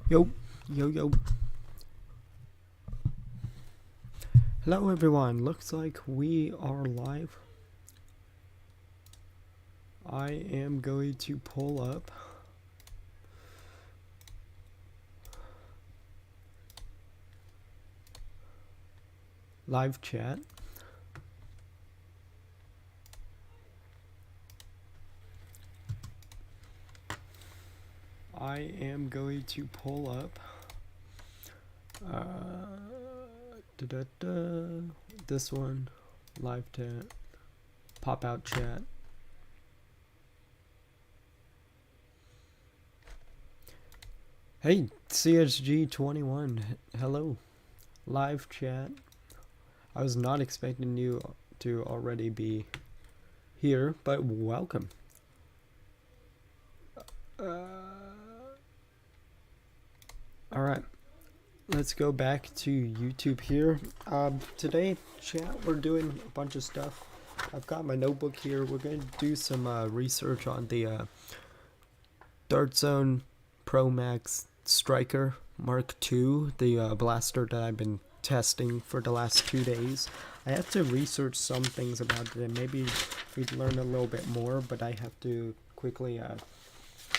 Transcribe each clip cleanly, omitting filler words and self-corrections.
Yo, yo. Hello everyone, looks like we are live. I am going to pull up live chat. I am going to pull up this one, live chat, pop out chat. Hey, CSG21, hello, live chat. I was not expecting you to already be here, but welcome. Alright, let's go back to YouTube here. Today, chat, we're doing a bunch of stuff. I've got my notebook here. We're going to do some research on the Dart Zone Pro Max Striker Mark II, the blaster that I've been testing for the last 2 days. I have to research some things about it, and maybe we'd learn a little bit more, but I have to quickly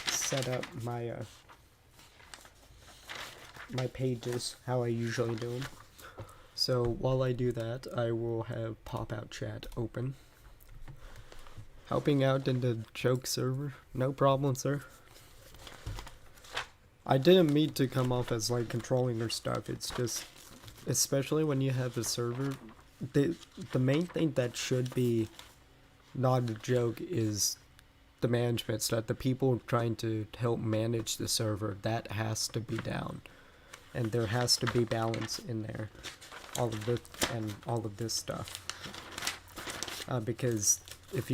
set up my my pages how I usually do them. So while I do that, I will have pop-out chat open. Helping out in the joke server, no problem, sir. I didn't mean to come off as like controlling or stuff. It's just, especially when you have a server, the main thing that should be not a joke is the management stuff. The people trying to help manage the server, that has to be down. And there has to be balance in there, all of this and all of this stuff. Because if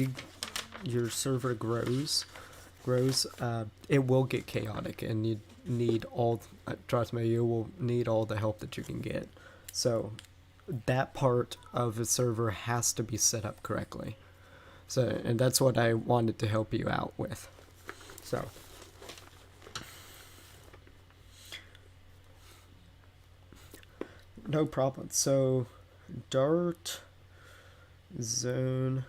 your server grows, it will get chaotic, and you need all. Trust me, you will need all the help that you can get. So that part of the server has to be set up correctly. So, and that's what I wanted to help you out with. So. No problem. So, Dart Zone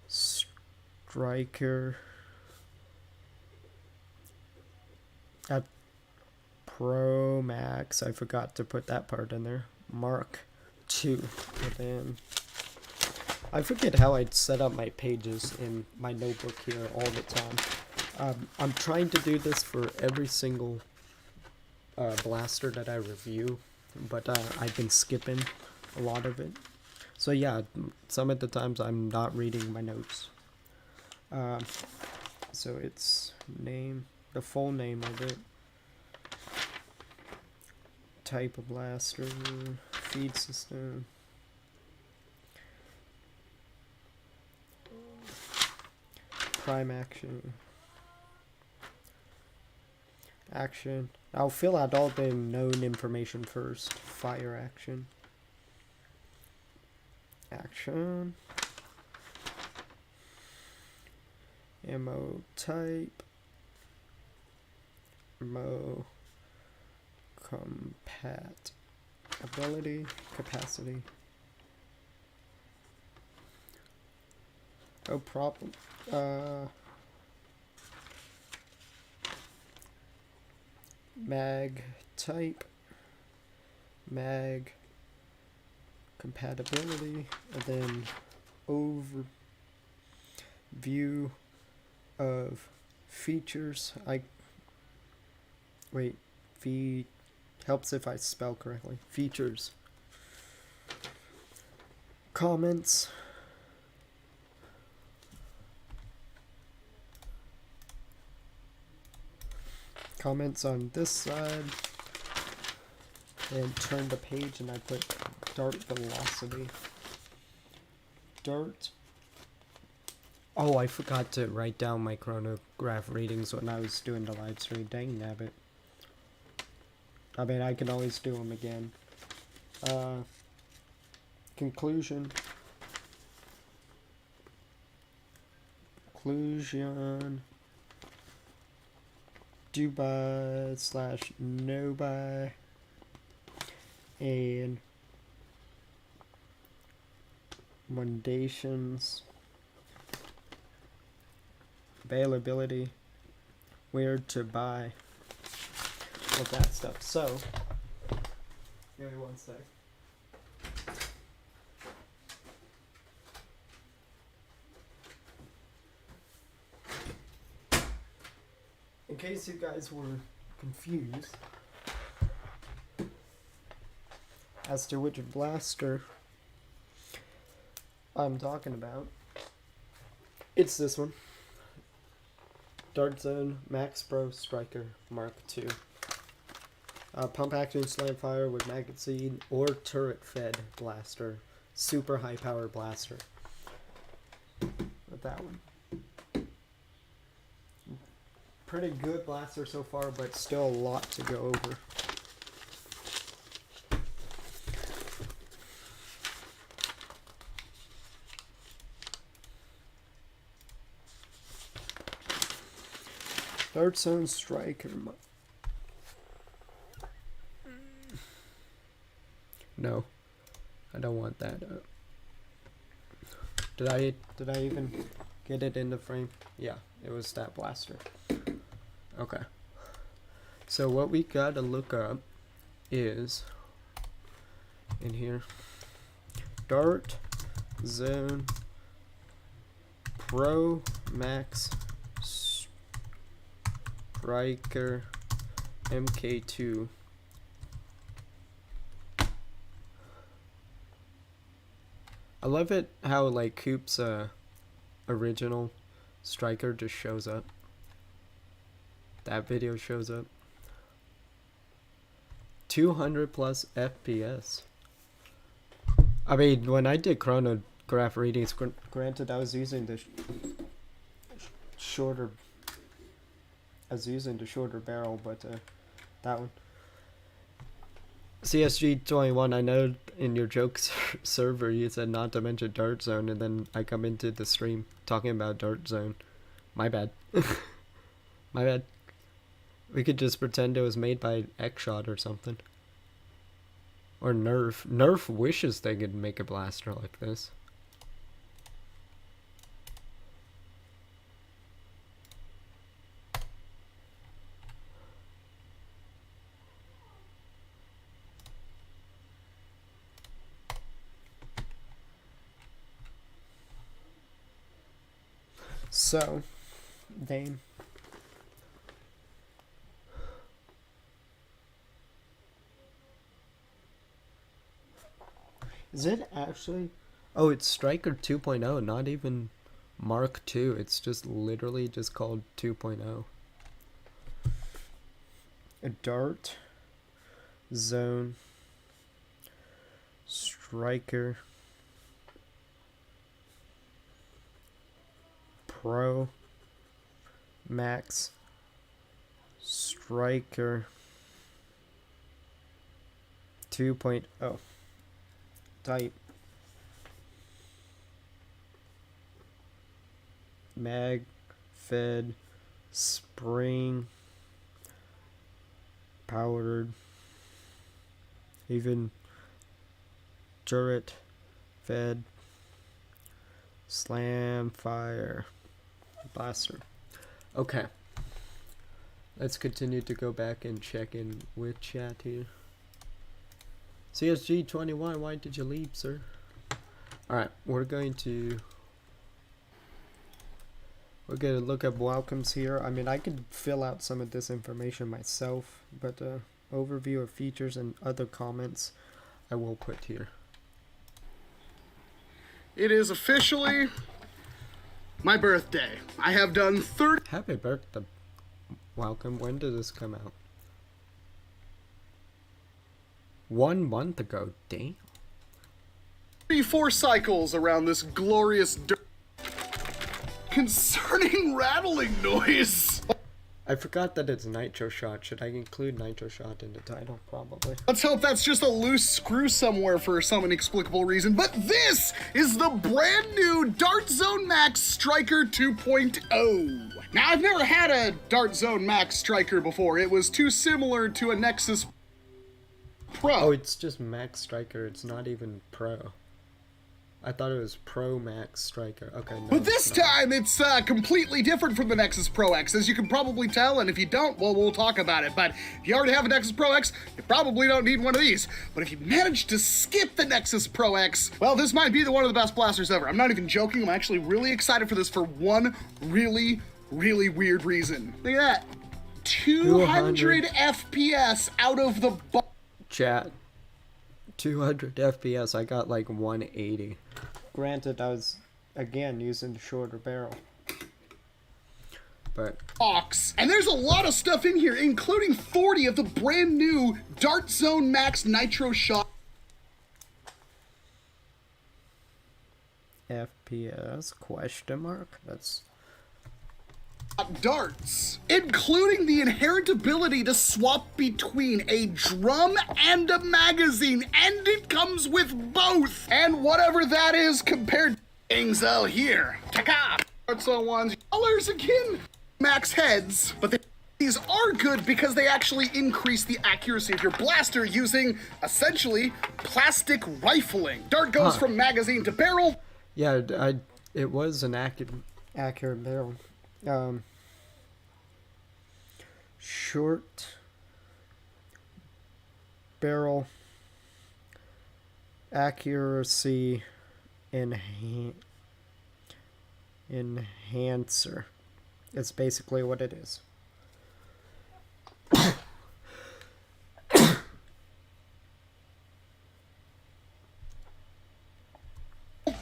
Striker at Pro Max. I forgot to put that part in there. Mark II. And then I forget how I'd set up my pages in my notebook here all the time. I'm trying to do this for every single blaster that I review, but I've been skipping a lot of it. So yeah, some of the times I'm not reading my notes. So it's name, the full name of it, type of blaster, feed system, prime action. I'll fill out all the known information first. Fire action. Ammo type. Ammo compatibility. Capacity. No problem. Mag type, mag compatibility, and then overview of features. Helps if I spell correctly. Features. Comments. Comments on this side, and turn the page, and I put dart velocity. Dart. Oh, I forgot to write down my chronograph readings when I was doing the live stream. Dang nabbit. I mean, I can always do them again. Conclusion. do-buy / no-buy, and recommendations, availability, where to buy, all that stuff. So, give me one sec. In case you guys were confused as to which blaster I'm talking about, it's this one. Dart Zone Max Pro Striker Mark II. Pump action slam fire with magazine or turret fed blaster. Super high power blaster. With that one. Pretty good blaster so far, but still a lot to go over. Dart Zone Striker. No, I don't want that. Did I even get it in the frame? Yeah, it was that blaster. Okay. So what we gotta look up is in here. Dart Zone Pro Max Striker MK2. I love it how like Coop's original striker just shows up. That video shows up. 200 plus FPS. I mean, when I did chronograph readings, granted I was using the shorter barrel, but that one. CSG21, I know in your joke server you said not to mention Dart Zone, and then I come into the stream talking about Dart Zone. My bad. My bad. We could just pretend it was made by X-Shot or something. Or Nerf. Nerf wishes they could make a blaster like this. So, Dane. Is it actually? Oh, it's Striker 2.0, not even Mark II. It's just literally just called 2.0. A Dart Zone Striker Pro Max Striker 2.0. Type mag fed spring powered, even turret fed slam fire blaster. Okay, let's continue to go back and check in with chat here. CSG21, why did you leave, sir? Alright, we're gonna look up welcomes here. I mean, I could fill out some of this information myself, but overview of features and other comments I will put here. It is officially my birthday. I have done 30. Happy birthday. Welcome. When did this come out? 1 month ago. Damn. 34 cycles around this glorious dirt. Concerning rattling noise. I forgot that it's Nitro Shot. Should I include Nitro Shot in the title? Probably. Let's hope that's just a loose screw somewhere for some inexplicable reason. But this is the brand new Dart Zone Max Striker 2.0. Now, I've never had a Dart Zone Max Striker before. It was too similar to a Nexus Pro. Oh, it's just Max Striker. It's not even Pro. I thought it was Pro Max Striker. Okay, no. But this time, it's completely different from the Nexus Pro X, as you can probably tell, and if you don't, well, we'll talk about it. But if you already have a Nexus Pro X, you probably don't need one of these. But if you manage to skip the Nexus Pro X, well, this might be one of the best blasters ever. I'm not even joking. I'm actually really excited for this for one really weird reason. Look at that. 200 FPS out of the box. Chat. 200 FPS. I got like 180. Granted, I was, again, using the shorter barrel. But... And there's a lot of stuff in here, including 40 of the brand new Dart Zone Max Nitro Shot. FPS, question mark? That's... darts, including the inherent ability to swap between a drum and a magazine, and it comes with both. And whatever that is compared to things out here. Taka! Darts on ones, colors again, max heads, but these are good because they actually increase the accuracy of your blaster using, essentially, plastic rifling. Dart goes from magazine to barrel. Yeah, it was an accurate barrel. Short barrel accuracy enhancer. It's basically what it is.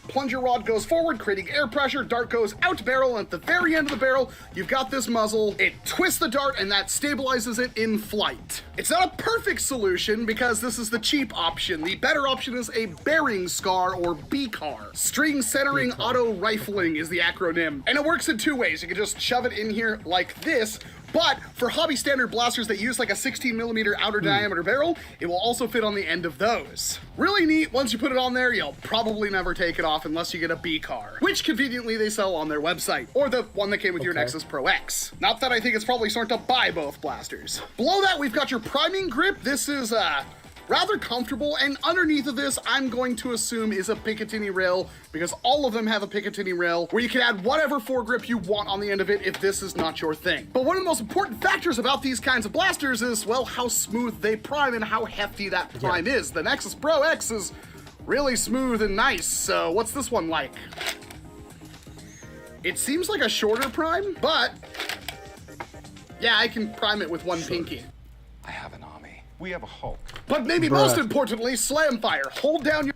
Plunger rod goes forward, creating air pressure. Dart goes out barrel, and at the very end of the barrel, you've got this muzzle. It twists the dart, and that stabilizes it in flight. It's not a perfect solution because this is the cheap option. The better option is a bearing scar, or BCAR. String centering auto rifling is the acronym, and it works in two ways. You can just shove it in here like this. But for hobby standard blasters that use like a 16mm outer diameter barrel, it will also fit on the end of those. Really neat. Once you put it on there, you'll probably never take it off unless you get a BCAR, which conveniently they sell on their website, or the one that came with your Nexus Pro X. Not that I think it's probably smart to buy both blasters. Below that, we've got your priming grip. This is rather comfortable, and underneath of this, I'm going to assume is a Picatinny rail, because all of them have a Picatinny rail where you can add whatever foregrip you want on the end of it if this is not your thing. But one of the most important factors about these kinds of blasters is, well, how smooth they prime and how hefty that prime is. The Nexus Pro X is really smooth and nice, so what's this one like? It seems like a shorter prime, but yeah, I can prime it with one pinky. I have an army. We have a Hulk. But maybe most importantly, slam fire. Hold down your...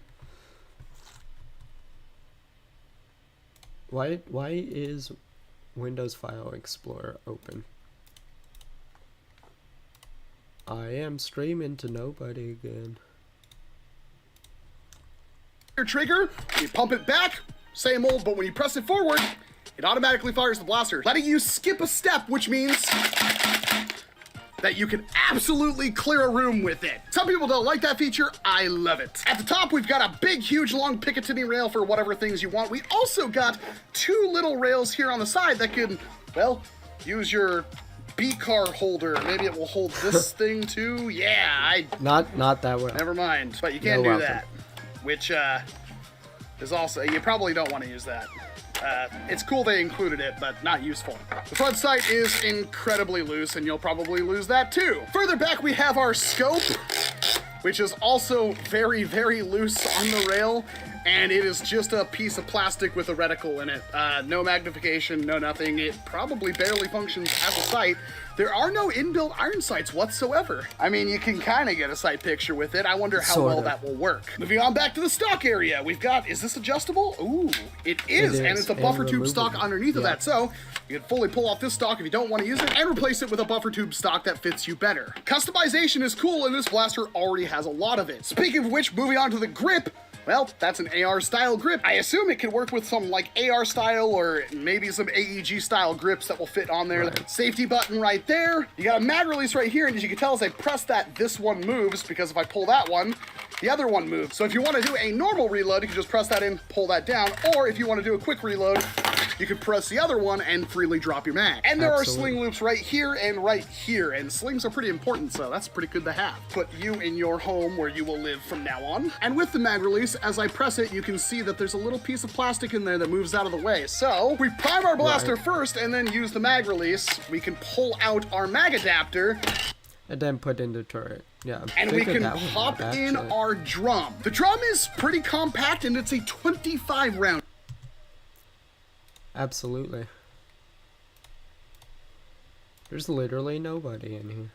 Why is Windows File Explorer open? I am streaming to nobody again. Your trigger, you pump it back, same old, but when you press it forward, it automatically fires the blaster, letting you skip a step, which means that you can absolutely clear a room with it. Some people don't like that feature. I love it. At the top, we've got a big, huge, long Picatinny rail for whatever things you want. We also got two little rails here on the side that can, well, use your BCAR holder. Maybe it will hold this thing too. Yeah, Not that way. Never mind. But you can't do that, which is also, you probably don't want to use that. It's cool they included it, but not useful. The front sight is incredibly loose, and you'll probably lose that too. Further back, we have our scope, which is also very, very loose on the rail, and it is just a piece of plastic with a reticle in it. No magnification, no nothing. It probably barely functions as a sight. There are no inbuilt iron sights whatsoever. I mean, you can kind of get a sight picture with it. I wonder how well that will work. Moving on back to the stock area, we've got, is this adjustable? Ooh, it is, and it's a buffer tube stock underneath of that, so you can fully pull off this stock if you don't want to use it, and replace it with a buffer tube stock that fits you better. Customization is cool, and this blaster already has a lot of it. Speaking of which, moving on to the grip, well, that's an AR style grip. I assume it can work with some like AR style or maybe some AEG style grips that will fit on there. Right. Safety button right there. You got a mag release right here, and as you can tell as I press that, this one moves, because if I pull that one, the other one moves. So if you want to do a normal reload, you can just press that in, pull that down, or if you want to do a quick reload, you can press the other one and freely drop your mag. And there Absolutely. are sling loops right here and right here, and slings are pretty important, so that's pretty good to have. Put you in your home where you will live from now on. And with the mag release, as I press it, you can see that there's a little piece of plastic in there that moves out of the way. So we prime our blaster first and then use the mag release. We can pull out our mag adapter And then put in the turret. Yeah. and we figured can that one pop out, in actually. our drum. The drum is pretty compact and it's a 25 round Absolutely. There's literally nobody in here.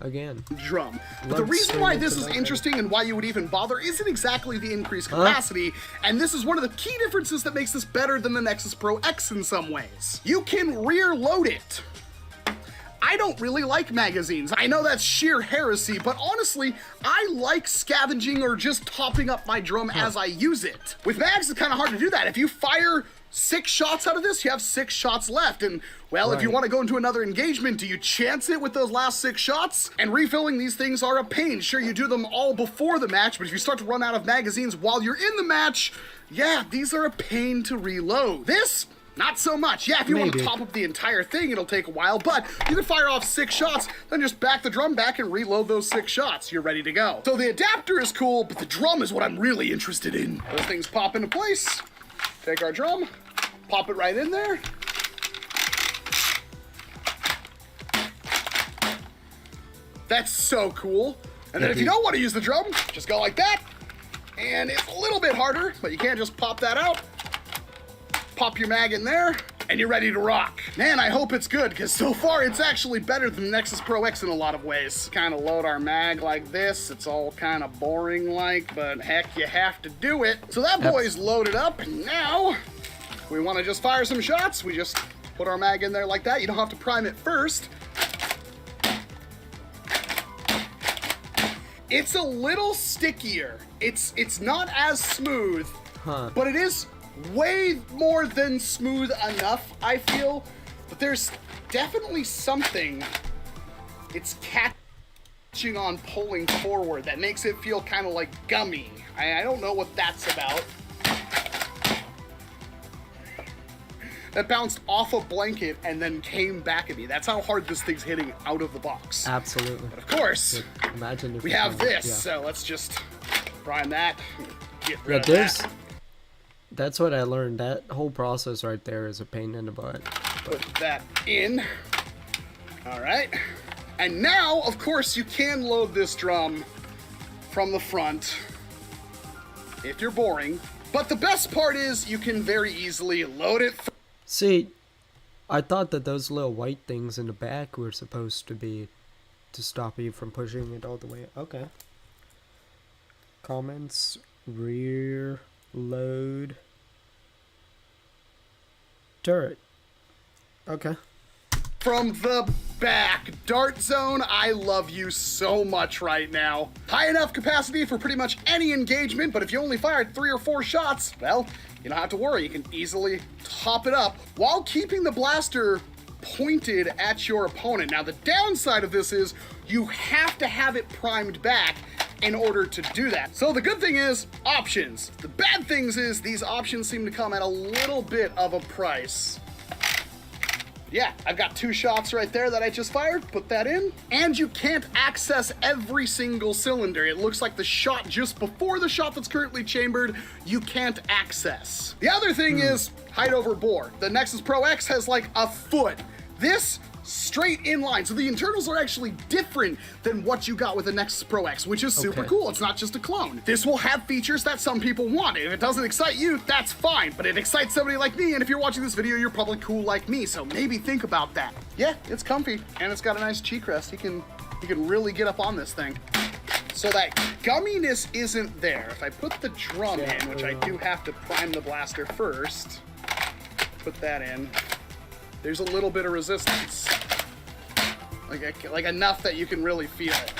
Again. drum. But the Let's reason why swing this into is that interesting and why you would even bother isn't exactly the increased capacity, and this is one of the key differences that makes this better than the Nexus Pro X in some ways. You can rear load it. I don't really like magazines. I know that's sheer heresy, but honestly, I like scavenging or just topping up my drum as I use it. With mags, it's kind of hard to do that. If you fire 6 shots out of this, you have 6 shots left. And, well, if you Right. want to go into another engagement, do you chance it with those last 6 shots? And refilling these things are a pain. Sure, you do them all before the match, but if you start to run out of magazines while you're in the match, yeah, these are a pain to reload. This, not so much. Yeah, if you want to Maybe. top up the entire thing, it'll take a while, but you can fire off 6 shots, then just back the drum back and reload those 6 shots. You're ready to go. So the adapter is cool, but the drum is what I'm really interested in. Those things pop into place. Take our drum, pop it right in there. That's so cool. And then if you don't want to use the drum, just go like that. And it's a little bit harder, but you can't just pop that out. Pop your mag in there, and you're ready to rock. Man, I hope it's good, because so far it's actually better than the Nexus Pro X in a lot of ways. Kind of load our mag like this. It's all kind of boring like, but heck, you have to do it. So that boy's loaded up, and now we want to just fire some shots. We just put our mag in there like that. You don't have to prime it first. It's a little stickier. It's not as smooth, but it is way more than smooth enough, I feel. But there's definitely something it's catching on pulling forward that makes it feel kind of like gummy. I don't know what that's about. That bounced off a blanket and then came back at me. That's how hard this thing's hitting out of the box. Absolutely. Of course, Imagine if we you have found- this, yeah. so let's just prime that. Get Yeah, rid of there's. that. That's what I learned. That whole process right there is a pain in the butt. Put that in. All right. And now, of course, you can load this drum from the front if you're boring. But the best part is you can very easily load it. See, I thought that those little white things in the back were supposed to be to stop you from pushing it all the way. Okay. Comments, rear, load, turret. Okay. From the back. Dart Zone, I love you so much right now. High enough capacity for pretty much any engagement, but if you only fired 3 or 4 shots, well, you don't have to worry. You can easily top it up while keeping the blaster pointed at your opponent. Now, the downside of this is you have to have it primed back in order to do that. So the good thing is options. The bad things is these options seem to come at a little bit of a price. Yeah, I've got 2 shots right there that I just fired. Put that in. And you can't access every single cylinder. It looks like the shot just before the shot that's currently chambered, you can't access. The other thing is height over bore. The Nexus Pro X has like a foot. This straight in line. So the internals are actually different than what you got with the Nexus Pro X, which is super Okay. cool. It's not just a clone. This will have features that some people want. If it doesn't excite you, that's fine, but it excites somebody like me, and if you're watching this video, you're probably cool like me, so maybe think about that. Yeah, it's comfy, and it's got a nice cheek rest. You can really get up on this thing. So that gumminess isn't there. If I put the drum in, which I do have to prime the blaster first, put that in, there's a little bit of resistance. Like enough that you can really feel it.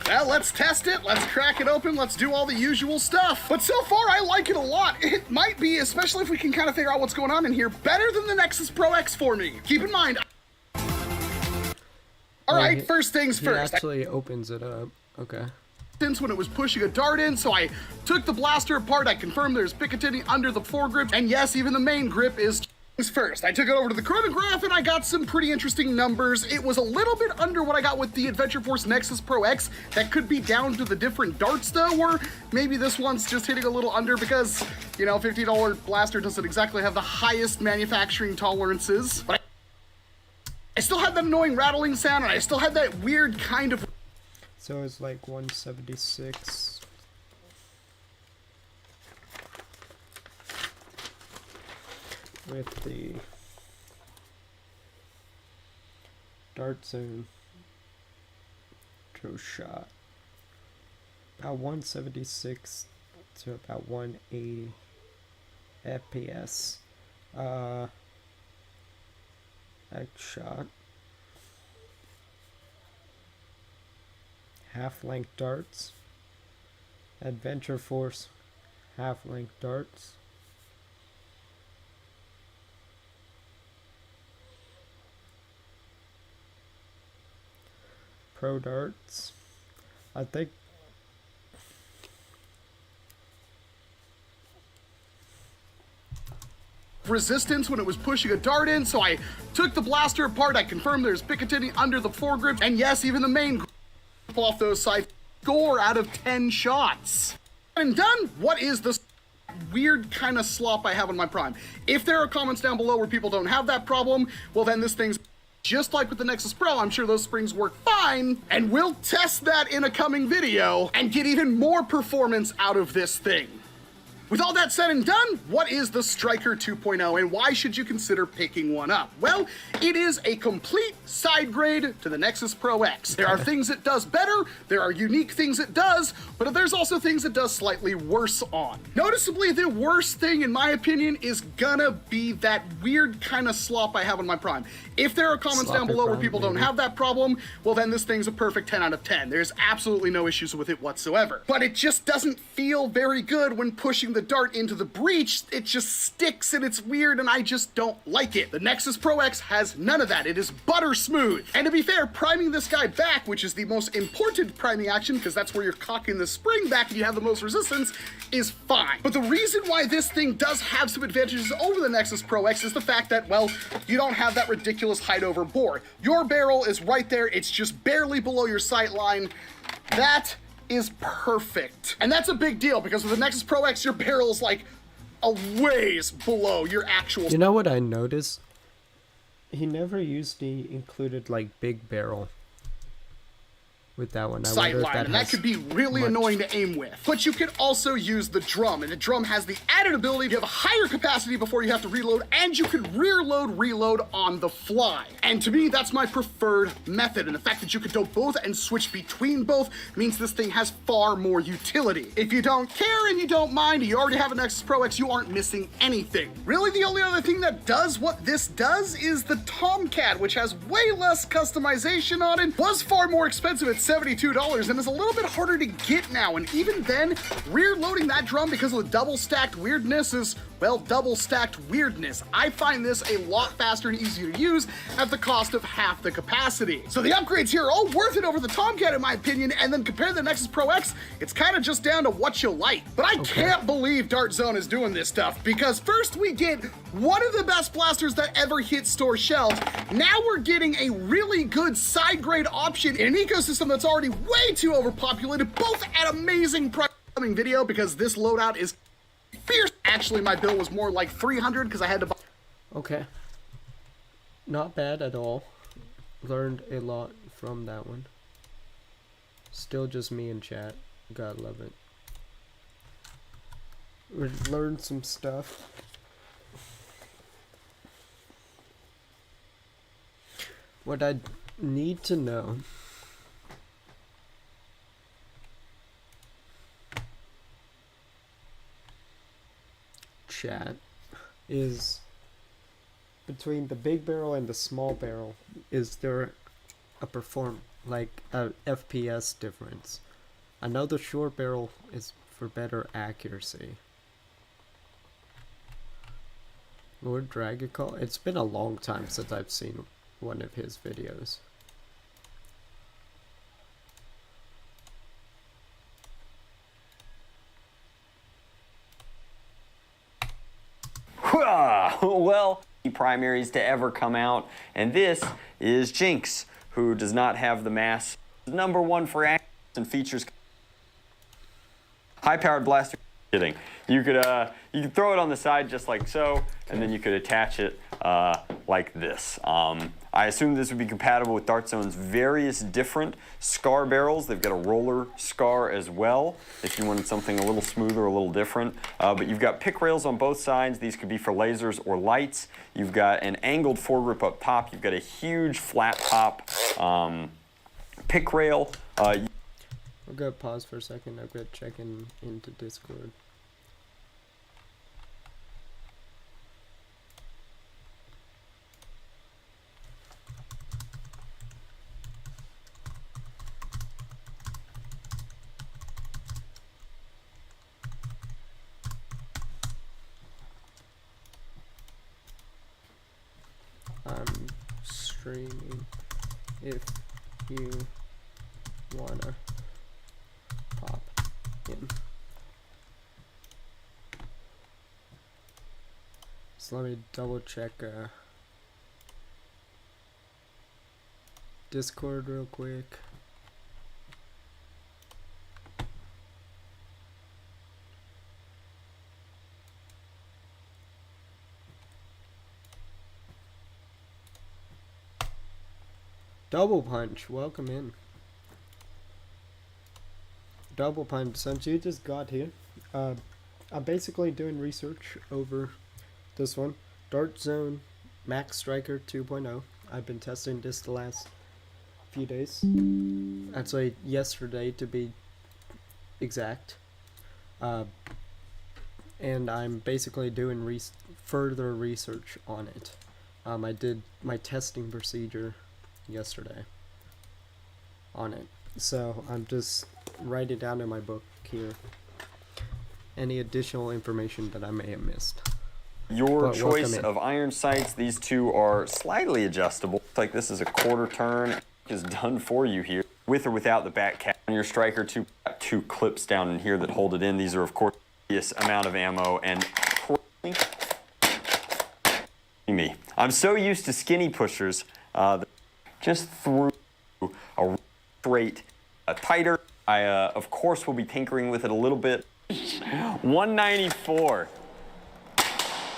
Well, let's test it. Let's crack it open. Let's do all the usual stuff. But so far, I like it a lot. It might be, especially if we can kind of figure out what's going on in here, better than the Nexus Pro X for me. Keep in mind. All right, first things He first. actually opens it up. Okay. when it was pushing a dart in, so I took the blaster apart. I confirmed there's Picatinny under the foregrip, and yes, even the main grip is first. I took it over to the chronograph and I got some pretty interesting numbers. It was a little bit under what I got with the Adventure Force Nexus Pro X. That could be down to the different darts though, or maybe this one's just hitting a little under because, you know, $50 blaster doesn't exactly have the highest manufacturing tolerances. But I still had that annoying rattling sound, and I still had that weird kind of... So it's like 176. With the dart zone to shot. About 176 to about 180 FPS. X shot. Half-length darts. Adventure Force half-length darts. Pro darts. I think resistance when it was pushing a dart in, so I took the blaster apart. I confirmed there's Picatinny under the foregrip, and yes, even the main grip off those sides. Score out of 10 shots. And done. What is this weird kind of slop I have on my Prime? If there are comments down below where people don't have that problem, well then this thing's just like with the Nexus Pro. I'm sure those springs work fine, and we'll test that in a coming video and get even more performance out of this thing. With all that said and done, what is the Striker 2.0 and why should you consider picking one up? Well, it is a complete side grade to the Nexus Pro X. There are things it does better, there are unique things it does, but there's also things it does slightly worse on. Noticeably, the worst thing, in my opinion, is gonna be that weird kind of slop I have on my Prime. If there are comments down below where people don't have that problem, well then this thing's a perfect 10 out of 10. There's absolutely no issues with it whatsoever. But it just doesn't feel very good when pushing the dart into the breach. It just sticks and it's weird and I just don't like it. The Nexus Pro X has none of that. It is butter smooth. And to be fair, priming this guy back, which is the most important priming action because that's where you're cocking the spring back and you have the most resistance, is fine. But the reason why this thing does have some advantages over the Nexus Pro X is the fact that, well, you don't have that ridiculous height over bore. Your barrel is right there. It's just barely below your sight line. That is perfect. And that's a big deal because with the Nexus Pro X, your barrel is like a ways below your actual... You know what I noticed? He never used the included like big barrel with that one. Sight line, and that could be really annoying to aim with. But you can also use the drum, and the drum has the added ability to have a higher capacity before you have to reload, and you can reload on the fly. And to me, that's my preferred method, and the fact that you can do both and switch between both means this thing has far more utility. If you don't care and you don't mind, you already have a Nexus Pro X, you aren't missing anything. Really, the only other thing that does what this does is the Tomcat, which has way less customization on it, was far more expensive at $72 and is a little bit harder to get now, and even then, rear loading that drum because of the double stacked weirdness is, well, double stacked weirdness. I find this a lot faster and easier to use at the cost of half the capacity. So the upgrades here are all worth it over the Tomcat in my opinion, and then compared to the Nexus Pro X, it's kind of just down to what you like. But I can't believe Dart Zone is doing this stuff, because first we get one of the best blasters that ever hit store shelves. Now we're getting a really good side grade option in an ecosystem that's already way too overpopulated, both at amazing price. Coming video because this loadout is fierce. Actually, my bill was more like $300 because I had to buy. Okay. Not bad at all. Learned a lot from that one. Still just me and chat. God love it. We learned some stuff. What I need to know chat is between the big barrel and the small barrel, is there a FPS difference? I know the short barrel is for better accuracy. Lord Dragicall, it's been a long time since I've seen one of his videos. well, primaries to ever come out. And this is Jinx, who does not have the mass. #1 for action and features high-powered blaster. Kidding. You could throw it on the side just like so, and then you could attach it like this. I assume this would be compatible with Dart Zone's various different scar barrels. They've got a roller scar as well, if you wanted something a little smoother, a little different. But you've got pick rails on both sides. These could be for lasers or lights. You've got an angled foregrip up top. You've got a huge flat top pick rail. I'm gonna pause for a second. I'm gonna check into Discord. I'm streaming if you wanna pop in. So let me double check Discord real quick. Double Punch, welcome in. Double Punch, since you just got here, I'm basically doing research over this one. Dart Zone Max Striker 2.0. I've been testing this the last few days. Actually, yesterday to be exact. And I'm basically doing further research on it. I did my testing procedure yesterday on it, so I'm just writing down in my book here any additional information that I may have missed. Your choice of iron sights, these two are slightly adjustable. Looks like this is a quarter turn, is done for you here, with or without the back cap. On your Striker 2, two clips down in here that hold it in. These are of course this amount of ammo, and me, I'm so used to skinny pushers that just threw a straight tighter. I of course will be tinkering with it a little bit. 194.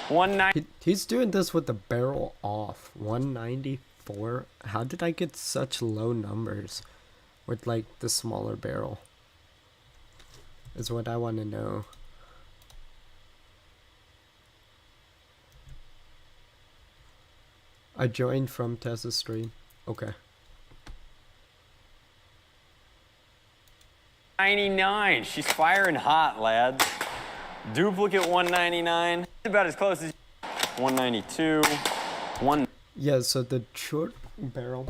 190. He's doing this with the barrel off. 194. How did I get such low numbers with like the smaller barrel? Is what I want to know. I joined from Tessa's stream. Okay. 99. She's firing hot, lads. Duplicate 199. About as close as 192. Yeah, so the short barrel,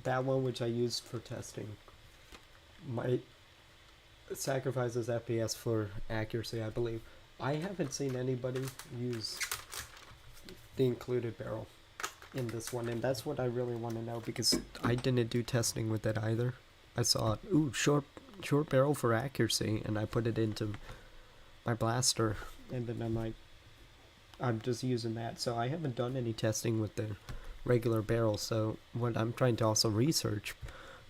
that one which I used for testing, might sacrifices FPS for accuracy, I believe. I haven't seen anybody use the included barrel in this one, and that's what I really want to know, because I didn't do testing with it either. I saw it, ooh, short barrel for accuracy, and I put it into my blaster, and then I'm like, I'm just using that. So I haven't done any testing with the regular barrel. So what I'm trying to also research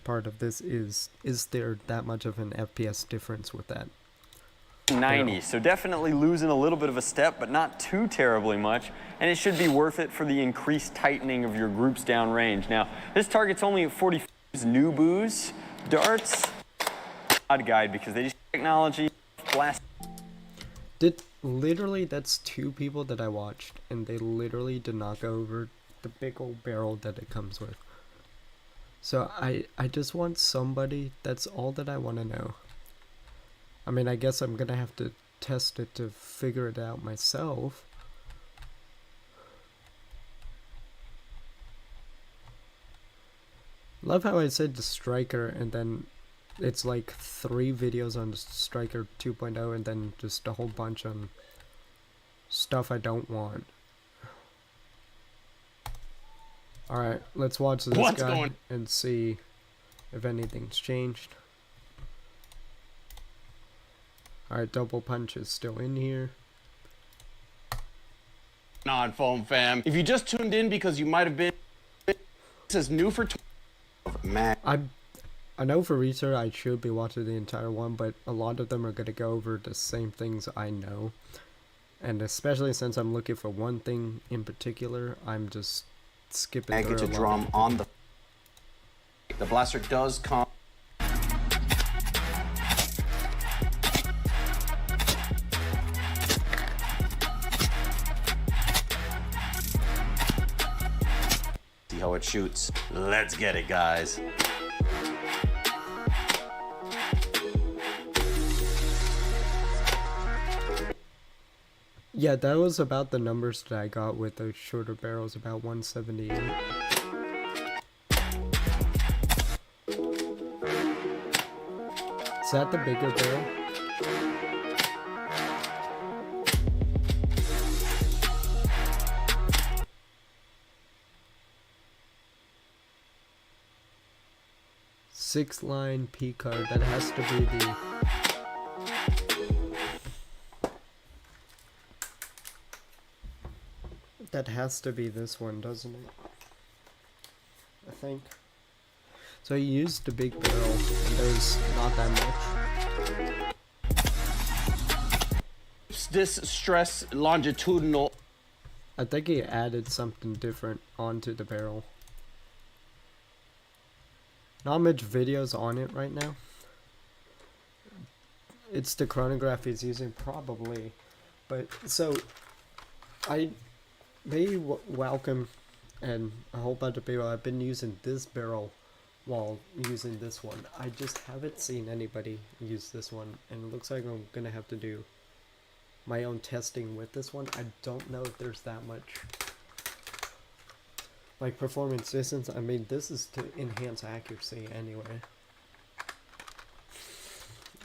part of this is there that much of an FPS difference with that? 90, so definitely losing a little bit of a step, but not too terribly much, and it should be worth it for the increased tightening of your groups down range. Now, this target's only at 40 new booze, darts, odd guide, because they just technology, blast. Literally, that's two people that I watched, and they literally did not go over the big old barrel that it comes with. So I just want somebody, that's all that I want to know. I mean, I guess I'm gonna have to test it to figure it out myself. Love how I said the Striker, and then it's like 3 videos on the Striker 2.0, and then just a whole bunch on stuff I don't want. Alright, let's watch this guy and see if anything's changed. Alright, double punch is still in here. non-foam fam. If you just tuned in because you might have been, this is new for man. I know for research I should be watching the entire one, but a lot of them are going to go over the same things I know. And especially since I'm looking for one thing in particular, I'm just skipping I through get a to lot drum of on the blaster does come. See how it shoots. Let's get it, guys. Yeah, that was about the numbers that I got with those shorter barrels, about 178. Is that the bigger barrel? Six line P card, that has to be the... That has to be this one, doesn't it? I think. So I used the big barrel, and there's not that much. This stress longitudinal. I think he added something different onto the barrel. Not much videos on it right now. It's the chronograph he's using, probably. But, so, I... They welcome, and a whole bunch of people have been using this barrel while using this one. I just haven't seen anybody use this one, and it looks like I'm gonna have to do my own testing with this one. I don't know if there's that much like performance distance. I mean, this is to enhance accuracy anyway,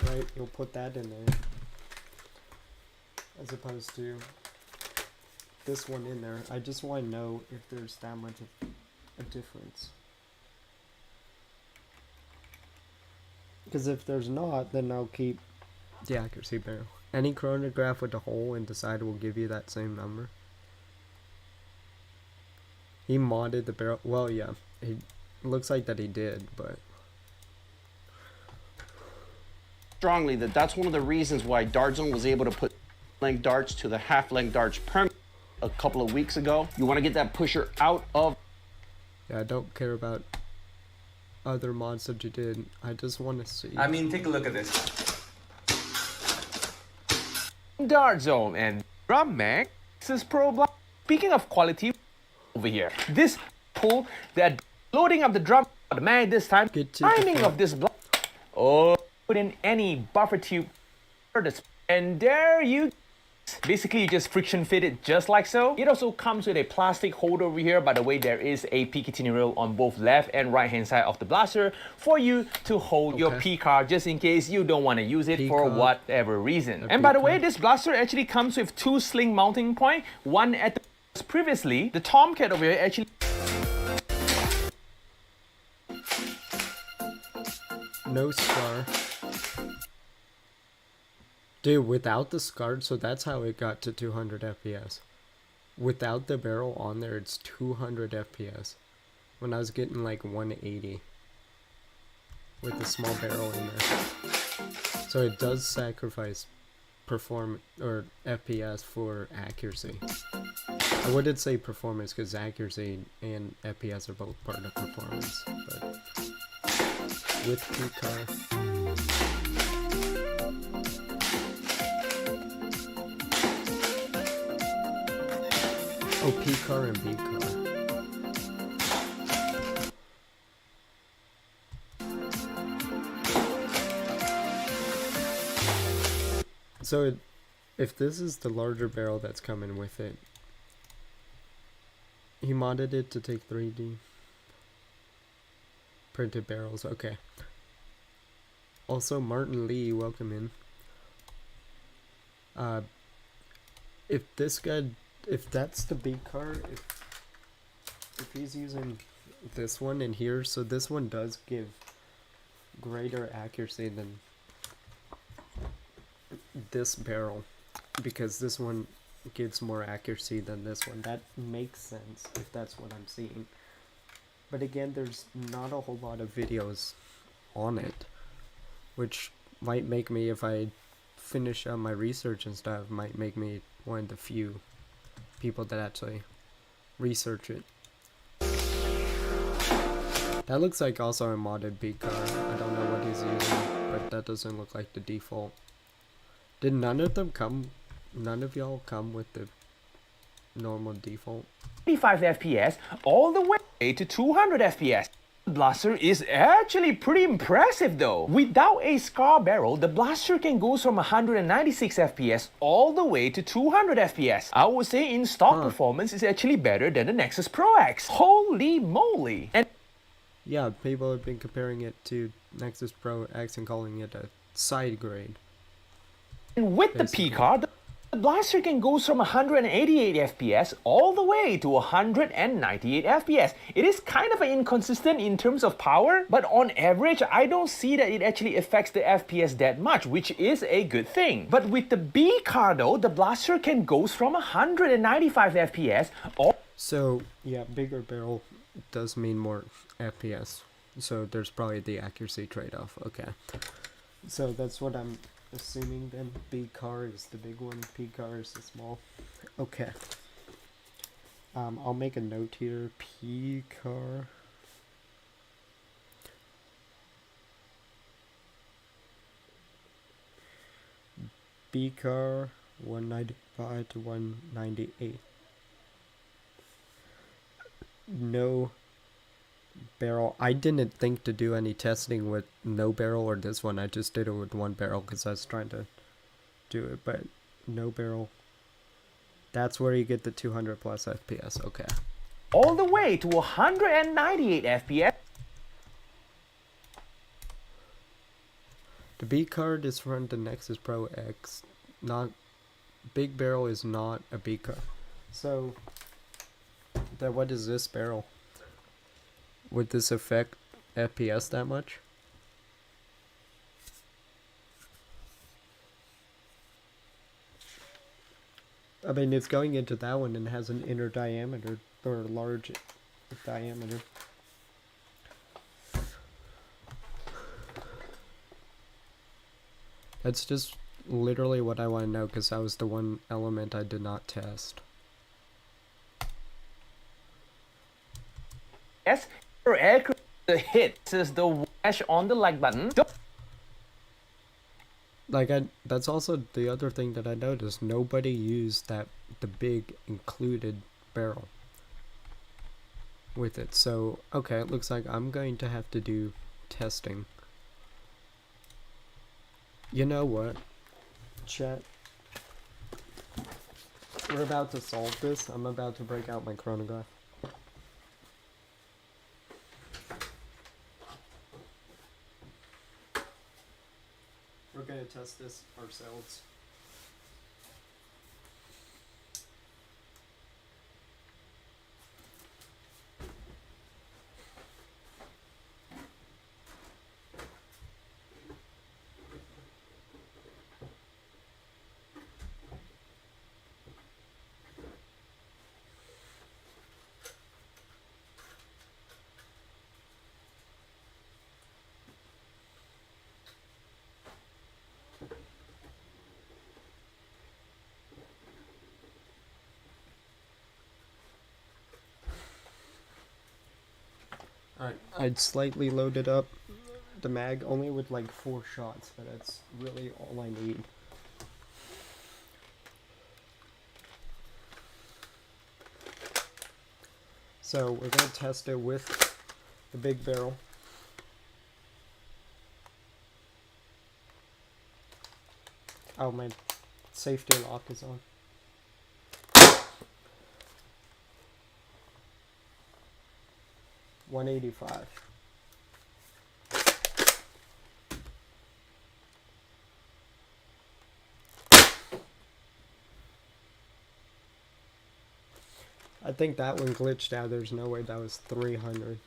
right? You'll put that in there as opposed to this one in there. I just want to know if there's that much of a difference. Because if there's not, then I'll keep the accuracy barrel. Any chronograph with a hole in the side will give you that same number. He modded the barrel. Well, yeah, it looks like that he did, but Strongly that that's one of the reasons why Dart Zone was able to put length darts to the half length darts permanent a couple of weeks ago. You want to get that pusher out of. yeah, I don't care about other mods that you did. I just want to see. I mean, take a look at this. Dart Zone and Drum Mag. This is Pro Block. Speaking of quality, over here, this pull that loading of the drum, the mag this time, Get to the timing front. of this block. Oh, put in any buffer tube, and there you. Basically, you just friction fit it just like so. It also comes with a plastic holder over here. By the way, there is a Picatinny rail on both left and right hand side of the blaster for you to hold your P card just in case you don't want to use it for P-card. whatever reason. A And by the way, P-card. this blaster actually comes with two sling mounting point, one at the previously. The Tomcat over here actually No scar. Dude, without the scar, so that's how it got to 200 FPS. Without the barrel on there, it's 200 FPS. When I was getting like 180. With the small barrel in there. So it does sacrifice performance or FPS for accuracy. I wouldn't say performance because accuracy and FPS are both part of performance. But with P-Car. Oh, P-Car and B-Car. So if this is the larger barrel that's coming with it, he modded it to take 3D printed barrels. Okay. Also, Martin Lee, welcome in. If this guy, if that's the big car, if he's using this one in here, so this one does give greater accuracy than this barrel, because this one gives more accuracy than this one. That makes sense if that's what I'm seeing. But again, there's not a whole lot of videos on it, which might make me, if I finish up my research and stuff, might make me one of the few people that actually research it. That looks like also a modded B car. I don't know what he's using, but that doesn't look like the default. Did none of y'all come with the normal default? 35 FPS all the way to 200 FPS. The blaster is actually pretty impressive though. Without a scar barrel, the blaster can go from 196 FPS all the way to 200 FPS. I would say in stock performance is actually better than the Nexus Pro X. Holy moly! And yeah, people have been comparing it to Nexus Pro X and calling it a side grade. And with the P card, the blaster can go from 188 FPS all the way to 198 FPS. It is kind of inconsistent in terms of power, but on average, I don't see that it actually affects the FPS that much, which is a good thing. But with the B card though, the blaster can go from 195 FPS all... So, yeah, bigger barrel does mean more FPS. So there's probably the accuracy trade-off. Okay. So that's what I'm assuming then. B car is the big one, P car is the small. Okay. I'll make a note here. P car. B car 195 to 198. No barrel. I didn't think to do any testing with no barrel or this one. I just did it with one barrel because I was trying to do it, but no barrel. That's where you get the 200 plus FPS. Okay. All the way to 198 FPS. The B card is from the Nexus Pro X. Not big barrel is not a B card. So then what is this barrel? Would this affect FPS that much? I mean, it's going into that one and has an inner diameter, or a large diameter. That's just literally what I want to know, because that was the one element I did not test. Yes, for aircraft, the hit is the wash on the like button. Like, that's also the other thing that I noticed. Nobody used the big included barrel with it. So, okay, it looks like I'm going to have to do testing. You know what, chat? We're about to solve this. I'm about to break out my chronograph. We're gonna test this ourselves. Alright, I'd slightly loaded up the mag, only with like 4 shots, but that's really all I need. So we're going to test it with the big barrel. Oh, my safety lock is on. $185. I think that one glitched out. There's no way that was 300.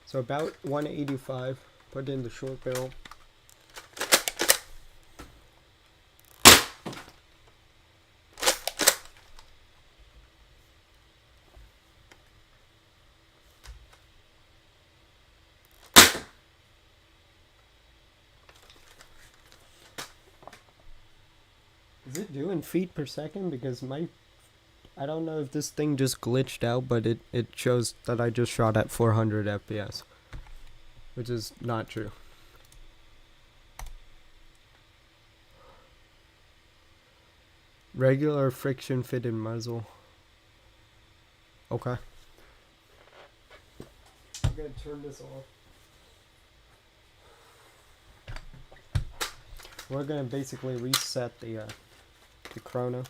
So about 185. Put in the short barrel. Is it doing feet per second? Because I don't know if this thing just glitched out, but it shows that I just shot at 400 FPS, which is not true. Regular friction fitted muzzle. Okay. I'm gonna turn this off. We're gonna basically reset the chrono.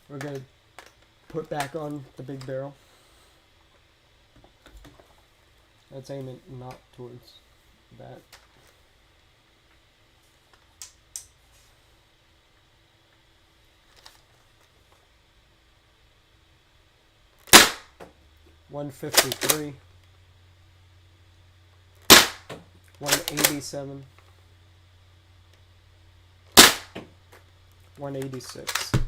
We're gonna put back on the big barrel. Let's aim it not towards that. $153, $187, $186.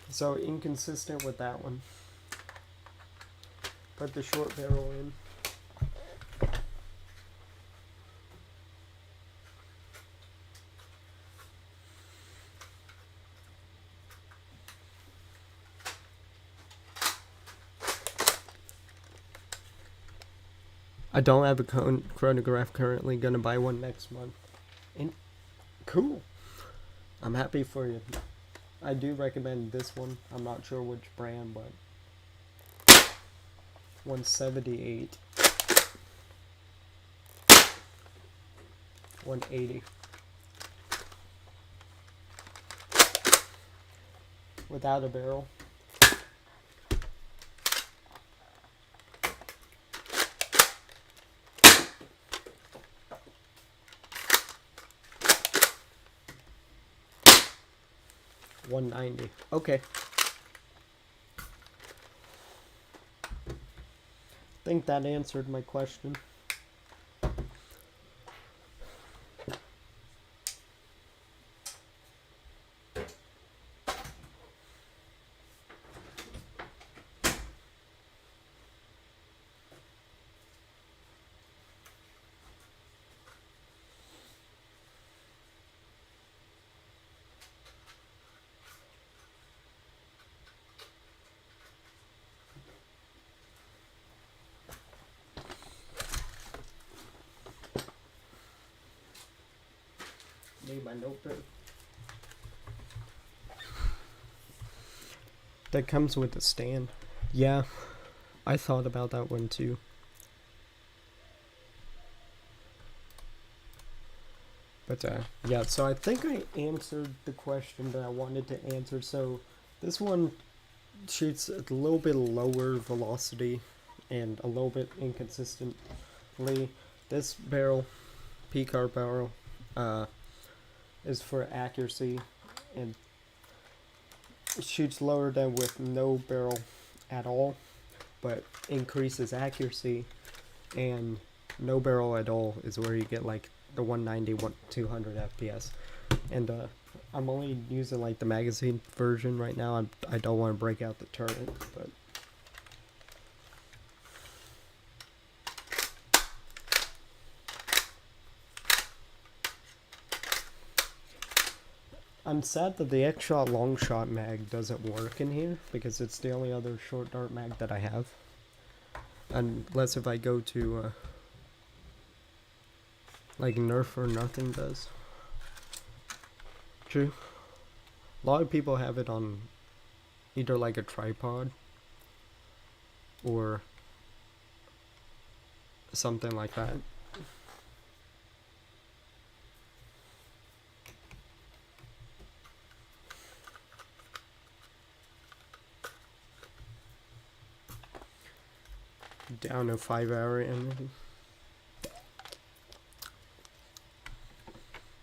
So inconsistent with that one. Put the short barrel in. I don't have a chronograph currently. Gonna buy one next month. And cool. I'm happy for you. I do recommend this one. I'm not sure which brand, but 178, 180. Without a barrel. $190. Okay. Think that answered my question. Need my notebook. That comes with a stand. Yeah, I thought about that one too. But yeah, so I think I answered the question that I wanted to answer. So this one shoots at a little bit lower velocity and a little bit inconsistently. This barrel, P-card barrel, is for accuracy, and it shoots lower than with no barrel at all, but increases accuracy, and no barrel at all is where you get like the 190, 200 FPS. And I'm only using like the magazine version right now. I don't want to break out the turret, but I'm sad that the X-Shot long shot mag doesn't work in here, because it's the only other short dart mag that I have. Unless if I go to like Nerf or nothing does. True. A lot of people have it on either like a tripod or something like that. Down a 5-hour energy.